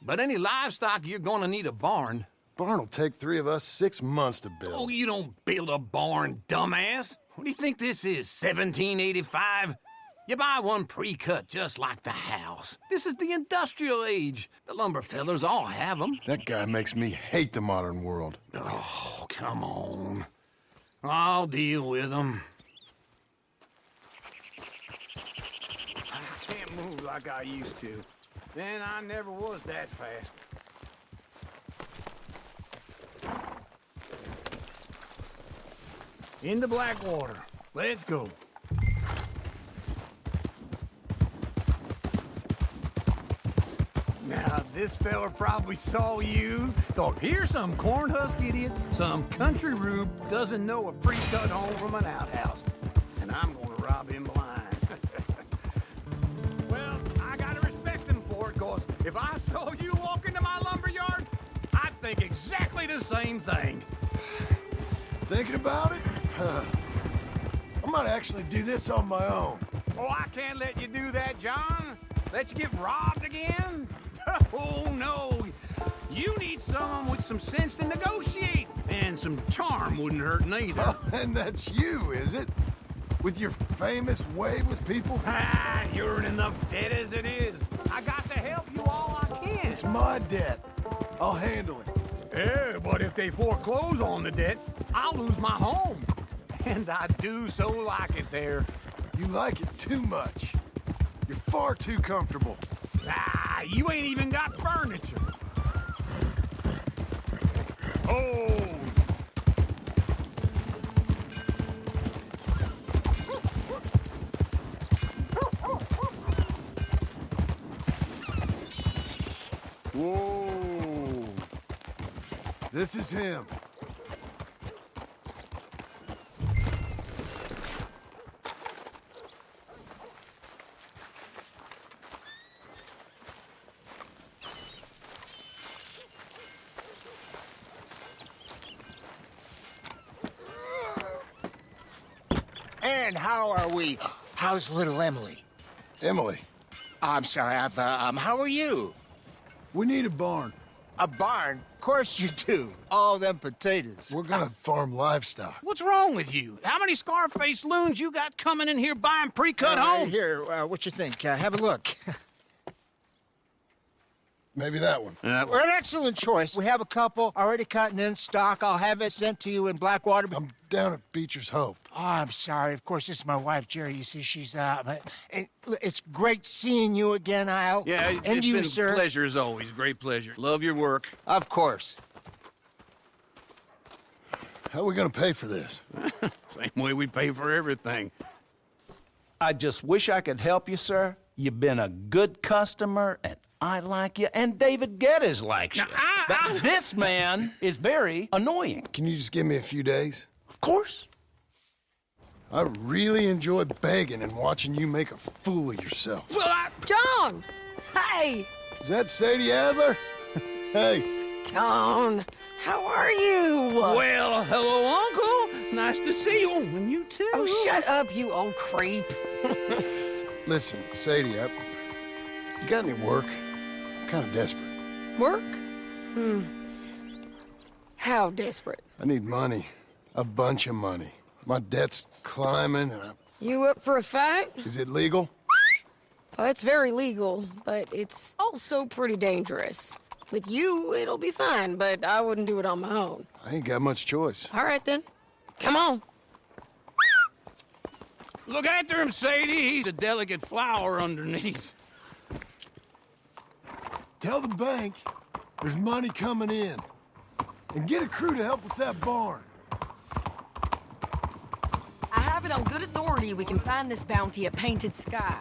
But any livestock, you're gonna need a barn. Barn will take 3 of us 6 months to build. Oh, you don't build a barn, dumbass. What do you think this is, 1785? You buy one pre-cut just like the house. This is the industrial age. The lumber fellers all have them. That guy makes me hate the modern world. Oh, come on. I'll deal with them. I can't move like I used to. Then I never was that fast. Into Blackwater. Let's go. Now, this fella probably saw you, thought, here's some cornhusk idiot, some country rube doesn't know a pre-cut home from an outhouse. And I'm gonna rob him blind. Well, I gotta respect him for it, cause If I saw you walk into my lumberyard, I'd think exactly the same thing. Thinking about it? I might actually do this on my own. Oh, I can't let you do that, John. Let you get robbed again? Oh, no. You need someone with some sense to negotiate. And some charm wouldn't hurt neither. Oh, and that's you, is it? With your famous way with people? Ah, you're in enough debt as it is. I got to help you all I can. It's my debt. I'll handle it. Yeah, but if they foreclose on the debt, I'll lose my home. And I do so like it there. You like it too much. You're far too comfortable. Ah, you ain't even got furniture. Oh! Whoa! This is him. And how are we? How's little Emily? Emily. I'm sorry, how are you? We need a barn. A barn? Of course you do. All them potatoes. We're gonna farm livestock. What's wrong with you? How many Scarface loons you got coming in here buying pre-cut homes? Here, what you think? Have a look. Maybe that one. We're an excellent choice. We have a couple already cut and in stock. I'll have it sent to you in Blackwater. I'm down at Beecher's Hope. Oh, I'm sorry. Of course, this is my wife, Jerry. You see, she's it's great seeing you again, Al. Yeah, and it's you, been sir. a pleasure as always. Great pleasure. Love your work. Of course. How are we gonna pay for this? Same way we pay for everything. I just wish I could help you, sir. You've been a good customer, and I like you, and David Geddes likes you. But this man is very annoying. Can you just give me a few days? Of course. I really enjoy begging and watching you make a fool of yourself. Well, John! Hey! Is that Sadie Adler? Hey. John, how are you? Well, hello, Uncle. Nice to see you. And you too. Oh, shut up, you old creep. Listen, Sadie, you got any work? I'm kind of desperate. Work? How desperate? I need money. A bunch of money. My debt's climbing and You up for a fight? Is it legal? Well, it's very legal, but it's also pretty dangerous. With you, it'll be fine, but I wouldn't do it on my own. I ain't got much choice. All right, then. Come on. Look after him, Sadie. He's a delicate flower underneath. Tell the bank there's money coming in. And get a crew to help with that barn. I have it on good authority we can find this bounty at Painted Sky.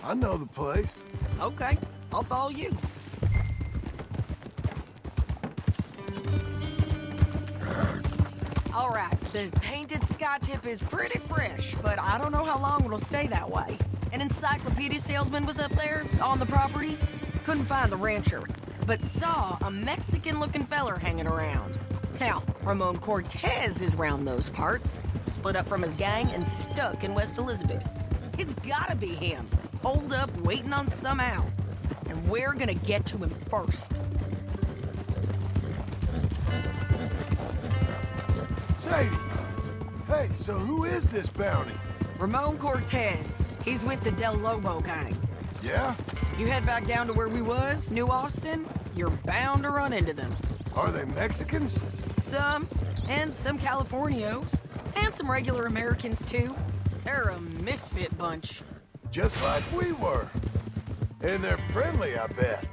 I know the place. Okay, I'll follow you. All right, the Painted Sky tip is pretty fresh, but I don't know how long it'll stay that way. An encyclopedia salesman was up there on the property. Couldn't find the rancher, but saw a Mexican-looking feller hanging around. Now, Ramon Cortez is round those parts, split up from his gang and stuck in West Elizabeth. It's gotta be him, holed up waiting on some out. And we're gonna get to him first. Sadie! Hey, so who is this bounty? Ramon Cortez. He's with the Del Lobo gang. Yeah? You head back down to where we was, New Austin, you're bound to run into them. Are they Mexicans? Some, and some Californios, and some regular Americans too. They're a misfit bunch. Just like we were. And they're friendly, I bet.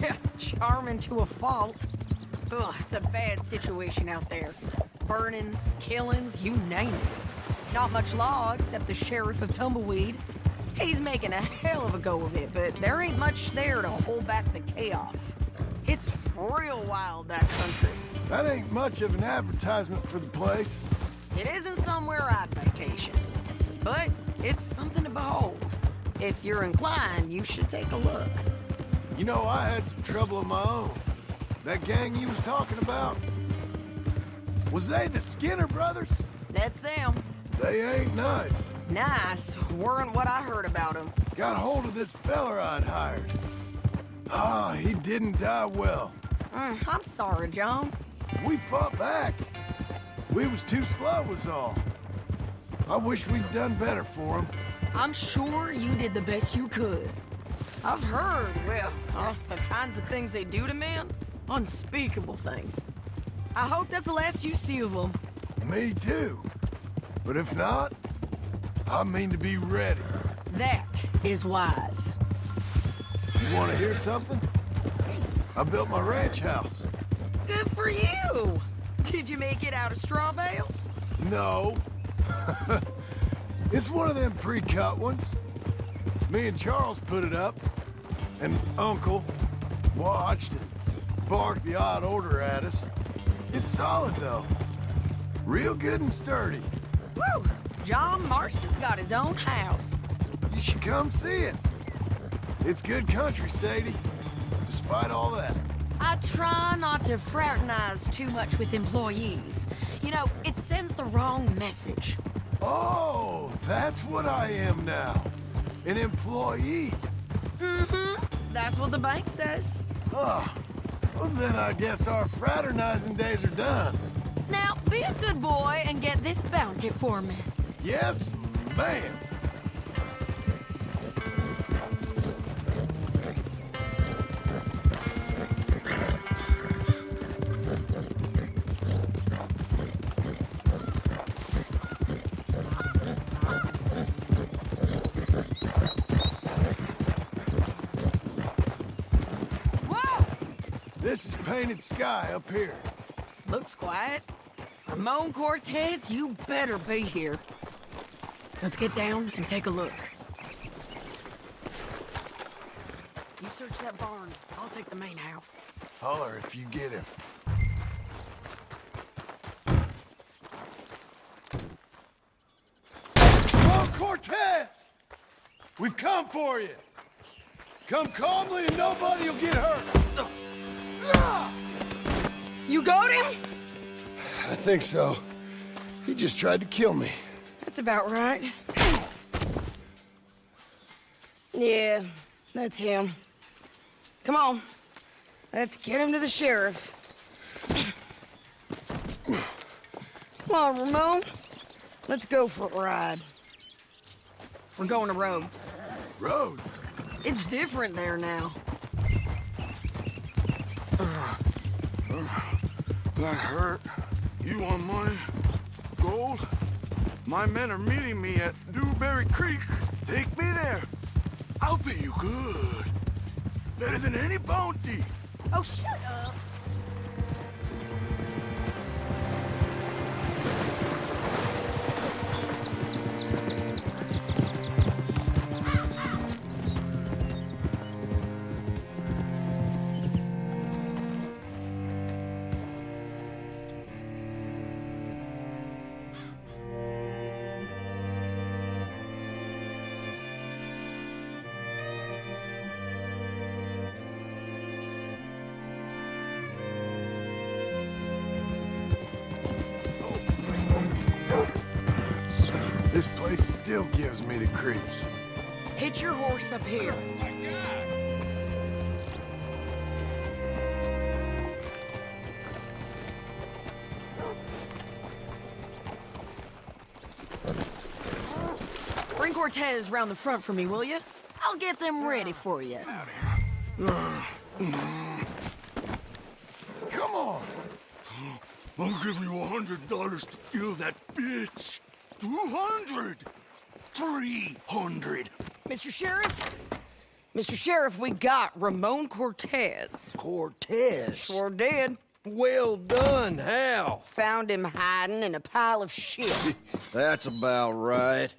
Yeah, charming to a fault. Ugh, it's a bad situation out there. Burnings, killings, you name it. Not much law except the sheriff of Tumbleweed. He's making a hell of a go of it, but there ain't much there to hold back the chaos. It's real wild, that country. That ain't much of an advertisement for the place. It isn't somewhere I'd vacation, but it's something to behold. If you're inclined, you should take a look. You know, I had some trouble of my own. That gang you was talking about, was they the Skinner brothers? That's them. They ain't nice. Nice. Weren't what I heard about them. Got hold of this fella I'd hired. Ah, he didn't die well. I'm sorry, John. We fought back. We was too slow was all. I wish we'd done better for him. I'm sure you did the best you could. I've heard, well, the kinds of things they do to men. Unspeakable things. I hope that's the last you see of them. Me too. But if not, I mean to be ready. That is wise. You want to hear something? I built my ranch house. Good for you. Did you make it out of straw bales? No. It's one of them pre-cut ones. Me and Charles put it up, and Uncle watched and barked the odd order at us. It's solid, though. Real good and sturdy. Woo! John Marston's got his own house. You should come see it. It's good country, Sadie, despite all that. I try not to fraternize too much with employees. You know, it sends the wrong message. Oh, that's what I am now. An employee. Mm-hmm. That's what the bank says. Oh, well then I guess our fraternizing days are done. Now, be a good boy and get this bounty for me. Yes, ma'am. This is painted sky up here. Looks quiet. Ramon Cortez, you better be here. Let's get down and take a look. You search that barn. I'll take the main house. Holler if you get him. Ramon Cortez! We've come for you. Come calmly and nobody will get hurt. You got him? I think so. He just tried to kill me. That's about right. Yeah, that's him. Come on. Let's get him to the sheriff. Come on, Ramon. Let's go for a ride. We're going to Rhodes. Rhodes? It's different there now. That hurt. You want money? Gold? My men are meeting me at Dewberry Creek. Take me there. I'll pay you good. Better than any bounty. Oh, shut up. This place still gives me the creeps. Hitch your horse up here. Bring Cortez round the front for me, will you? I'll get them ready for you. Come on. I'll give you $100 to kill that bitch. 200. 300. Mr. Sheriff? Mr. Sheriff, we got Ramon Cortez. Cortez? Sure did. Well done. How? Found him hiding in a pile of shit. That's about right.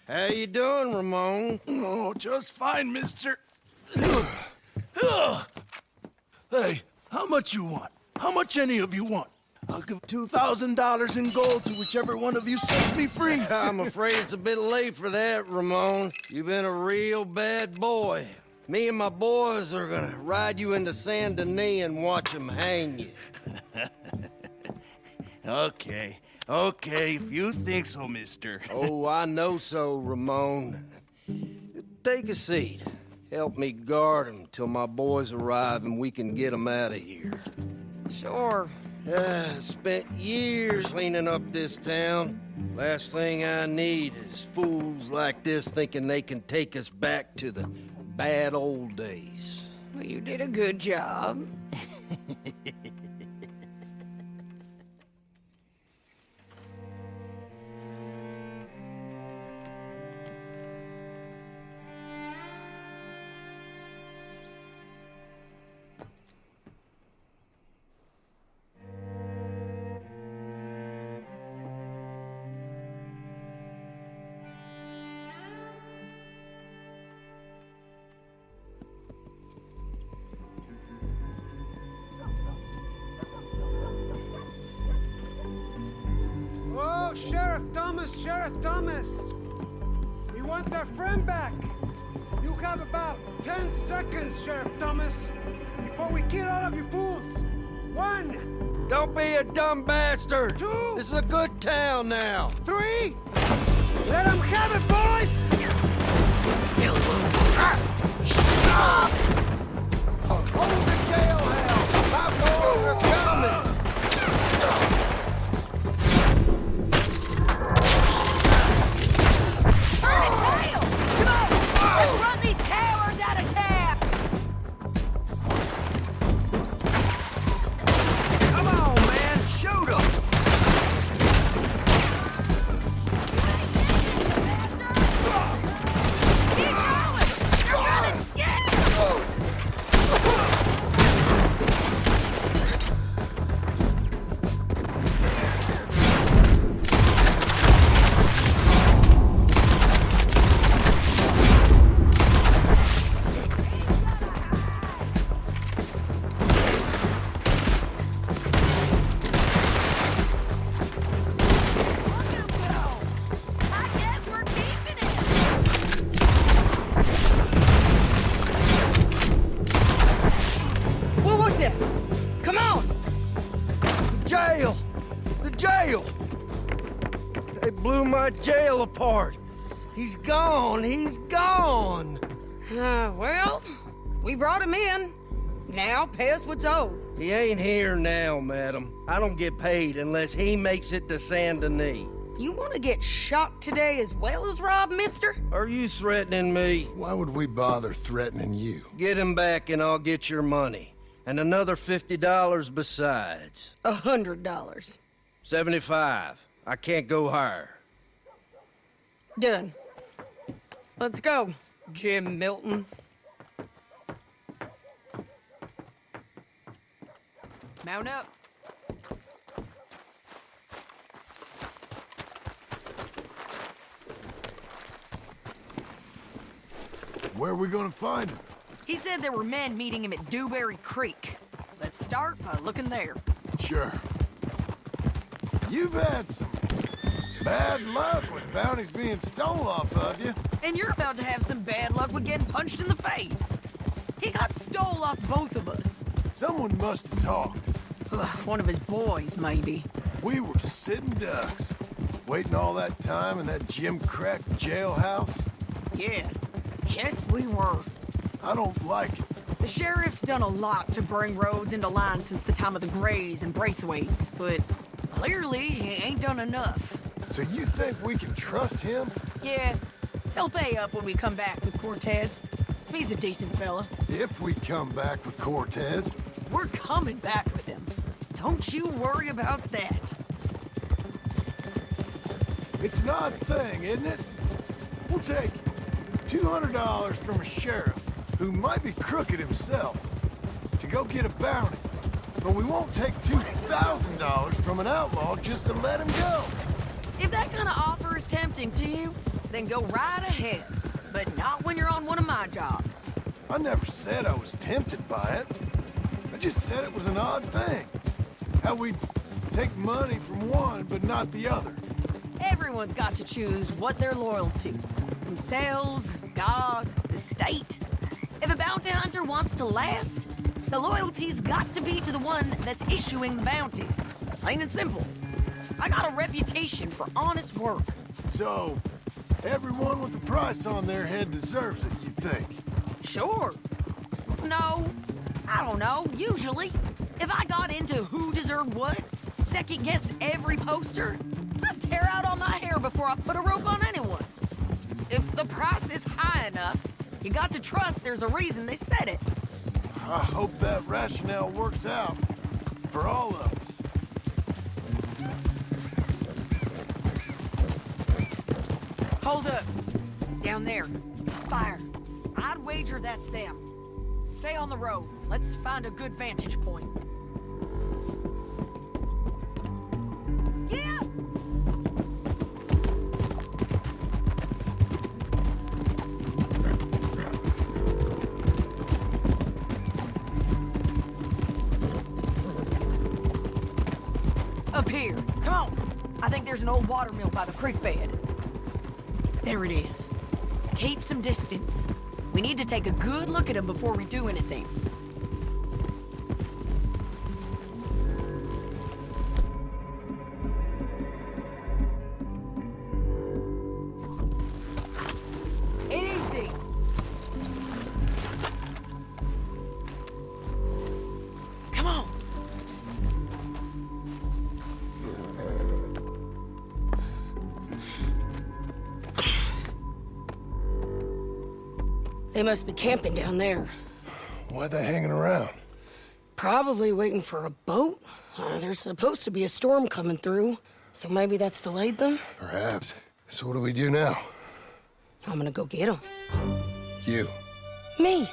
How you doing, Ramon? Oh, just fine, mister. Hey, how much you want? How much any of you want? I'll give $2,000 in gold to whichever one of you sets me free. I'm afraid it's a bit late for that, Ramon. You've been a real bad boy. Me and my boys are gonna ride you into Saint Denis and watch them hang you. Okay, if you think so, mister. Oh, I know so, Ramon. Take a seat. Help me guard them till my boys arrive and we can get them out of here. Sure. Spent years cleaning up this town. Last thing I need is fools like this thinking they can take us back to the bad old days. Well, you did a good job. Oh, Sheriff Thomas! We want our friend back! You have about 10 seconds, Sheriff Thomas, before we kill all of you fools! 1! Don't be a dumb bastard! 2! This is a good town now! 3! Let them have it, boys! Hold the jailhouse! My boys are coming! Run these cowards out of town! Come on, man! Shoot them! Keep going! You're running scared! What was it? Come on! Jail! The jail! They blew my jail apart. He's gone! He's gone! Well, we brought him in. Now pay us what's owed. He ain't here now, madam. I don't get paid unless he makes it to Saint Denis. You want to get shot today as well as rob, mister? Are you threatening me? Why would we bother threatening you? Get him back and I'll get your money. And another $50 besides. $100. 75. I can't go higher. Done. Let's go, Jim Milton. Mount up. Where are we gonna find him? He said there were men meeting him at Dewberry Creek. Let's start by looking there. Sure. You've had some bad luck with bounties being stole off of you. And you're about to have some bad luck with getting punched in the face. He got stole off both of us. Someone must have talked. One of his boys, maybe. We were sitting ducks, waiting all that time in that Jim Crack jailhouse. Yeah, yes we were. I don't like it. The sheriff's done a lot to bring roads into line since the time of the Grays and Braithwaites, but clearly he ain't done enough. So you think we can trust him? Yeah, he'll pay up when we come back with Cortez. He's a decent fella. If we come back with Cortez. We're coming back with him. Don't you worry about that. It's an odd thing, isn't it? We'll take $200 from a sheriff who might be crooked himself to go get a bounty. But we won't take $2,000 from an outlaw just to let him go. If that kind of offer is tempting to you, then go right ahead. But not when you're on one of my jobs. I never said I was tempted by it. I just said it was an odd thing. How we take money from one but not the other. Everyone's got to choose what they're loyal to. Themselves, God, the state. If a bounty hunter wants to last, the loyalty's got to be to the one that's issuing the bounties. Plain and simple. I got a reputation for honest work. So, everyone with a price on their head deserves it, you think? Sure. No, I don't know, usually. If I got into who deserved what, second-guessed every poster, I'd tear out all my hair before I put a rope on anyone. If the price is high enough, you got to trust there's a reason they said it. I hope that rationale works out for all of us. Hold up. Down there. Fire. I'd wager that's them. Stay on the road. Let's find a good vantage point. Yeah! Up here. Come on. I think there's an old water mill by the creek bed. There it is. Keep some distance. We need to take a good look at him before we do anything. Easy. Come on. They must be camping down there. Why they hanging around? Probably waiting for a boat. There's supposed to be a storm coming through, so maybe that's delayed them? Perhaps. So what do we do now? I'm gonna go get them. You. Me.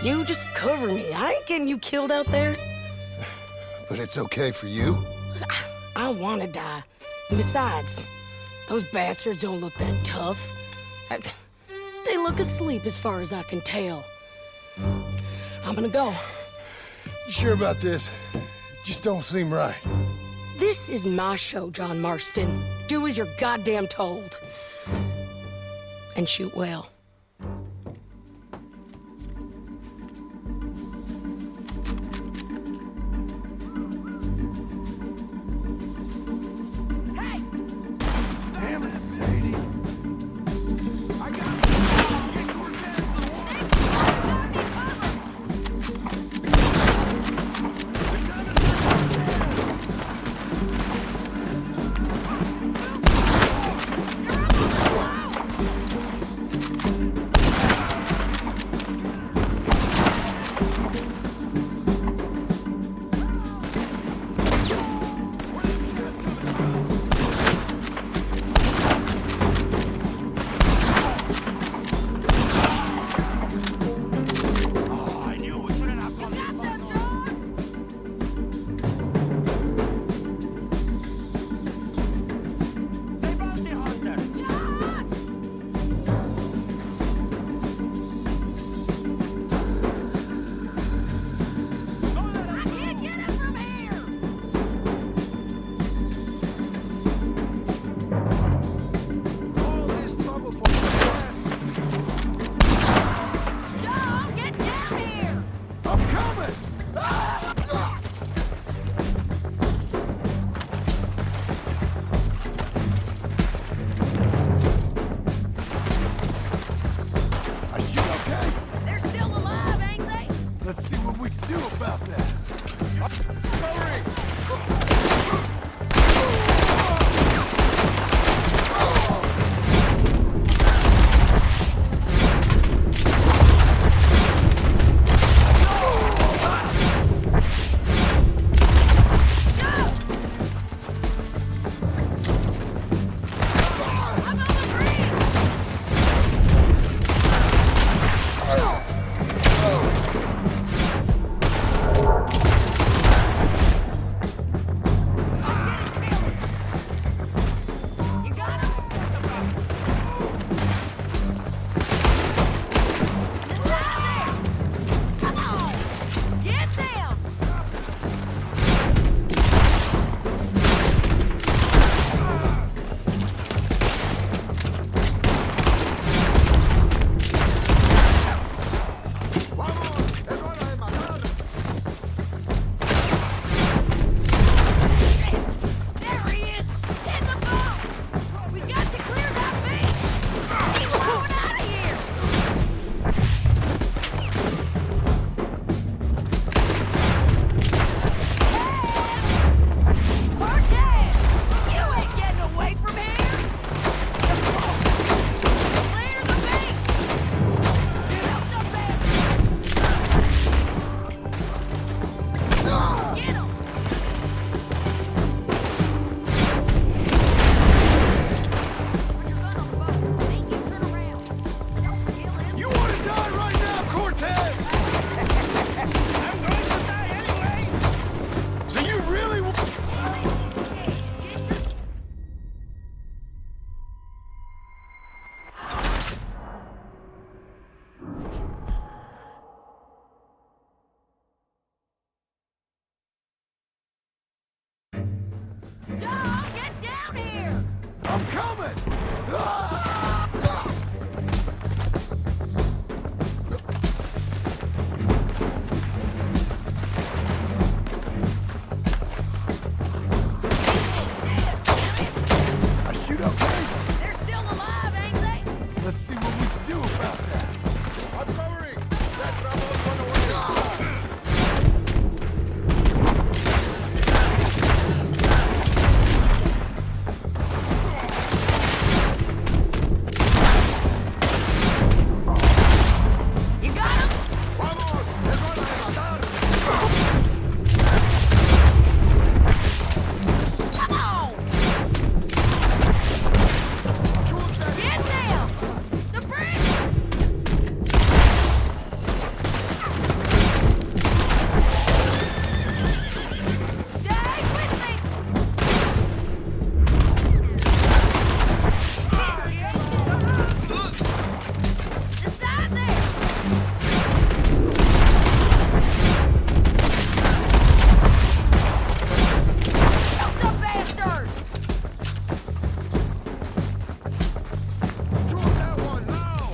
You just cover me. I ain't getting you killed out there. But it's okay for you? I wanna die. And besides, those bastards don't look that tough. They look asleep as far as I can tell. I'm gonna go. You sure about this? Just don't seem right. This is my show, John Marston. Do as you're goddamn told. And shoot well. Hey! Damn it, Sadie. John, get down here! I'm coming! Ah! I shoot up range. They're still alive, ain't they? Let's see what we can do about that. I'm covering! That Ramon's on the way! You got him? ¡Vamos! ¡Es hora de matar! Come on! Get down! The bridge! Stay with me! The side there! Help the bastard! Shoot that one now!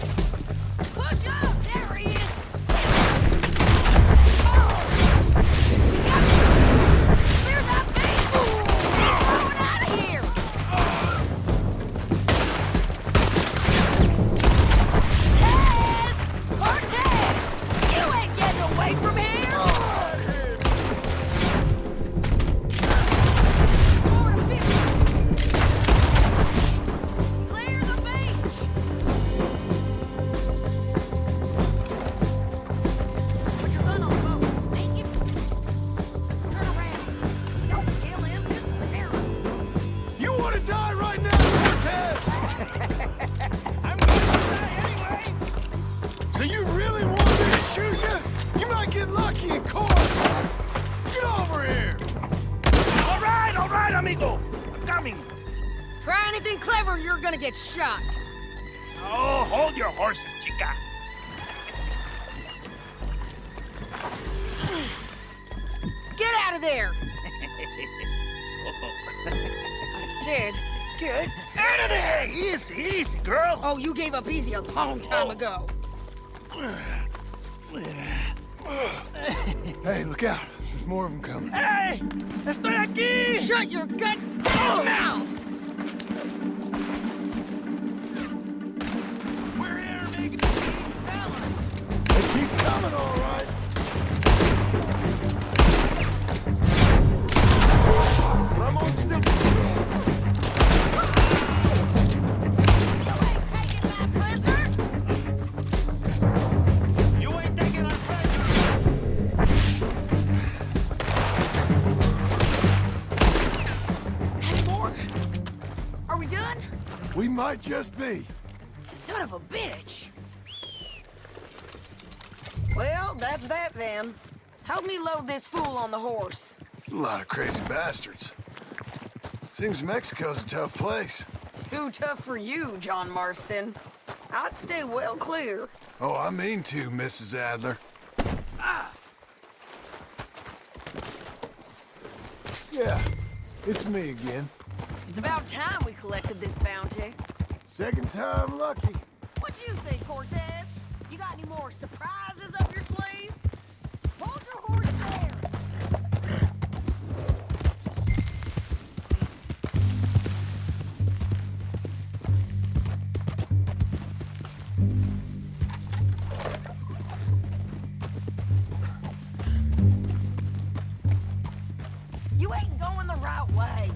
Push up! There he is! Clear that beast! He's going out of here! Tess! Cortez! You ain't getting away from here! Four to 50. Clear the beach! Put your gun on the boat, thank you. Turn around. Don't kill him, just spare him. You want to die right now, Cortez? I'm going to die anyway! So you really want me to shoot you? You might get lucky in court. Get over here. All right, amigo. I'm coming. Try anything clever, you're gonna get shot. Oh, hold your horses, chica. Get out of there! I said, get Out of there! Easy, easy, girl. Oh, you gave up easy a long time ago. Hey, look out. There's more of them coming. Hey! Estoy aquí! Shut your goddamn mouth! We're here, making They keep coming, all right. Ramon's still... You ain't taking my prisoner! You ain't taking our Any more? Are we done? We might just be. Son of a bitch! Well, that's that then. Help me load this fool on the horse. A lot of crazy bastards. Seems Mexico's a tough place. Too tough for you, John Marston. I'd stay well clear. Oh, I mean to, Mrs. Adler. Yeah, it's me again. It's about time we collected this bounty. Second time lucky. What do you think, Cortez? You got any more surprises up your sleeve? Hold your horse there! You ain't going the right way.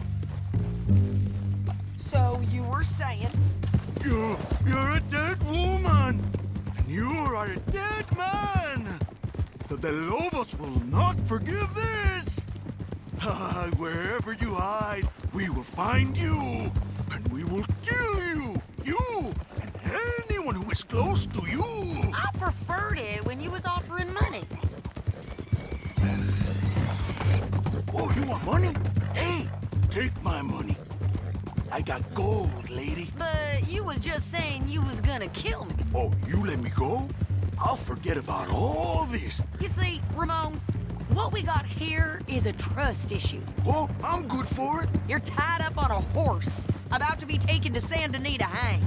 So you were saying? You're a dead woman! And you are a dead man! The Lobos will not forgive this! Wherever you hide, we will find you! And we will kill you! You! And anyone who is close to you! I preferred it when you was offering money. Oh, you want money? Hey, take my money. I got gold, lady. But you was just saying you was gonna kill me. Oh, you let me go? I'll forget about all this. You see, Ramon, What we got here is a trust issue. Oh, I'm good for it. You're tied up on a horse, about to be taken to Saint Denis to hang.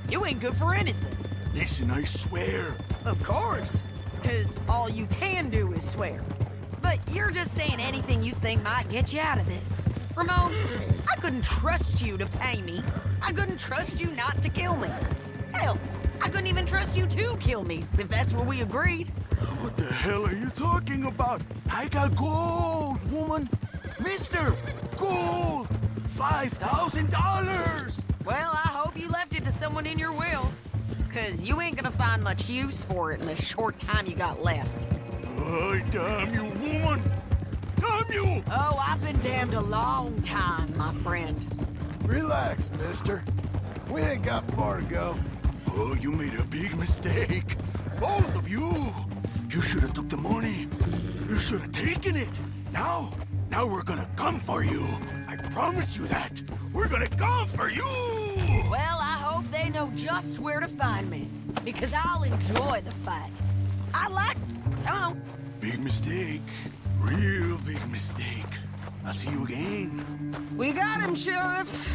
You ain't good for anything. Listen, I swear. Of course, because all you can do is swear. But you're just saying anything you think might get you out of this. Ramon, I couldn't trust you to pay me. I couldn't trust you not to kill me. Hell, I couldn't even trust you to kill me, if that's what we agreed. What the hell are you talking about? I got gold, woman. Mister, gold. $5,000. Well, I hope you left it to someone in your will. Because you ain't gonna find much use for it in the short time you got left. Oh, damn you, woman! Damn you! Oh, I've been damned a long time, my friend. Relax, mister. We ain't got far to go. Oh, you made a big mistake. Both of you! You should have took the money. You should have taken it. Now we're gonna come for you. I promise you that. We're gonna come for you! Well, I hope they know just where to find me. Because I'll enjoy the fight. I like... Come on. Big mistake. Real big mistake. I'll see you again. We got him, Sheriff.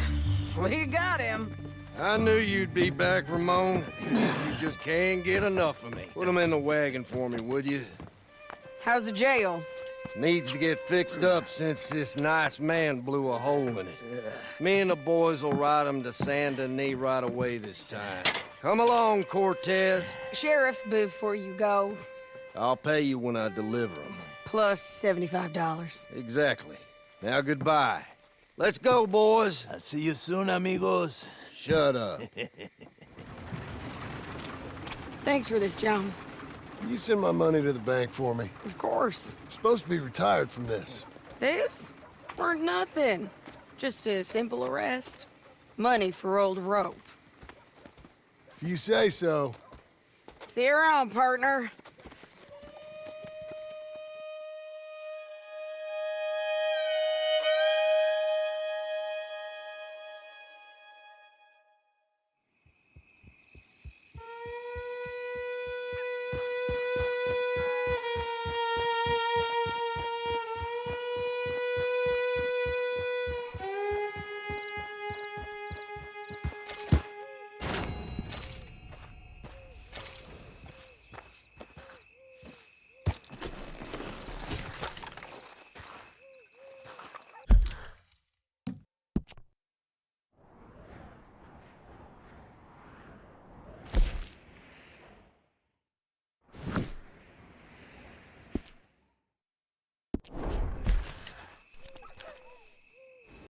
We got him. I knew you'd be back, Ramon. You just can't get enough of me. Put him in the wagon for me, would you? How's the jail? Needs to get fixed up since this nice man blew a hole in it. Me and the boys will ride him to Saint Denis right away this time. Come along, Cortez. Sheriff, before you go... I'll pay you when I deliver him. Plus $75. Exactly. Now goodbye. Let's go, boys. I'll see you soon, amigos. Shut up. Thanks for this, John. You send my money to the bank for me. Of course. I'm supposed to be retired from this. This? Weren't nothing. Just a simple arrest. Money for old rope. If you say so. See you around, partner.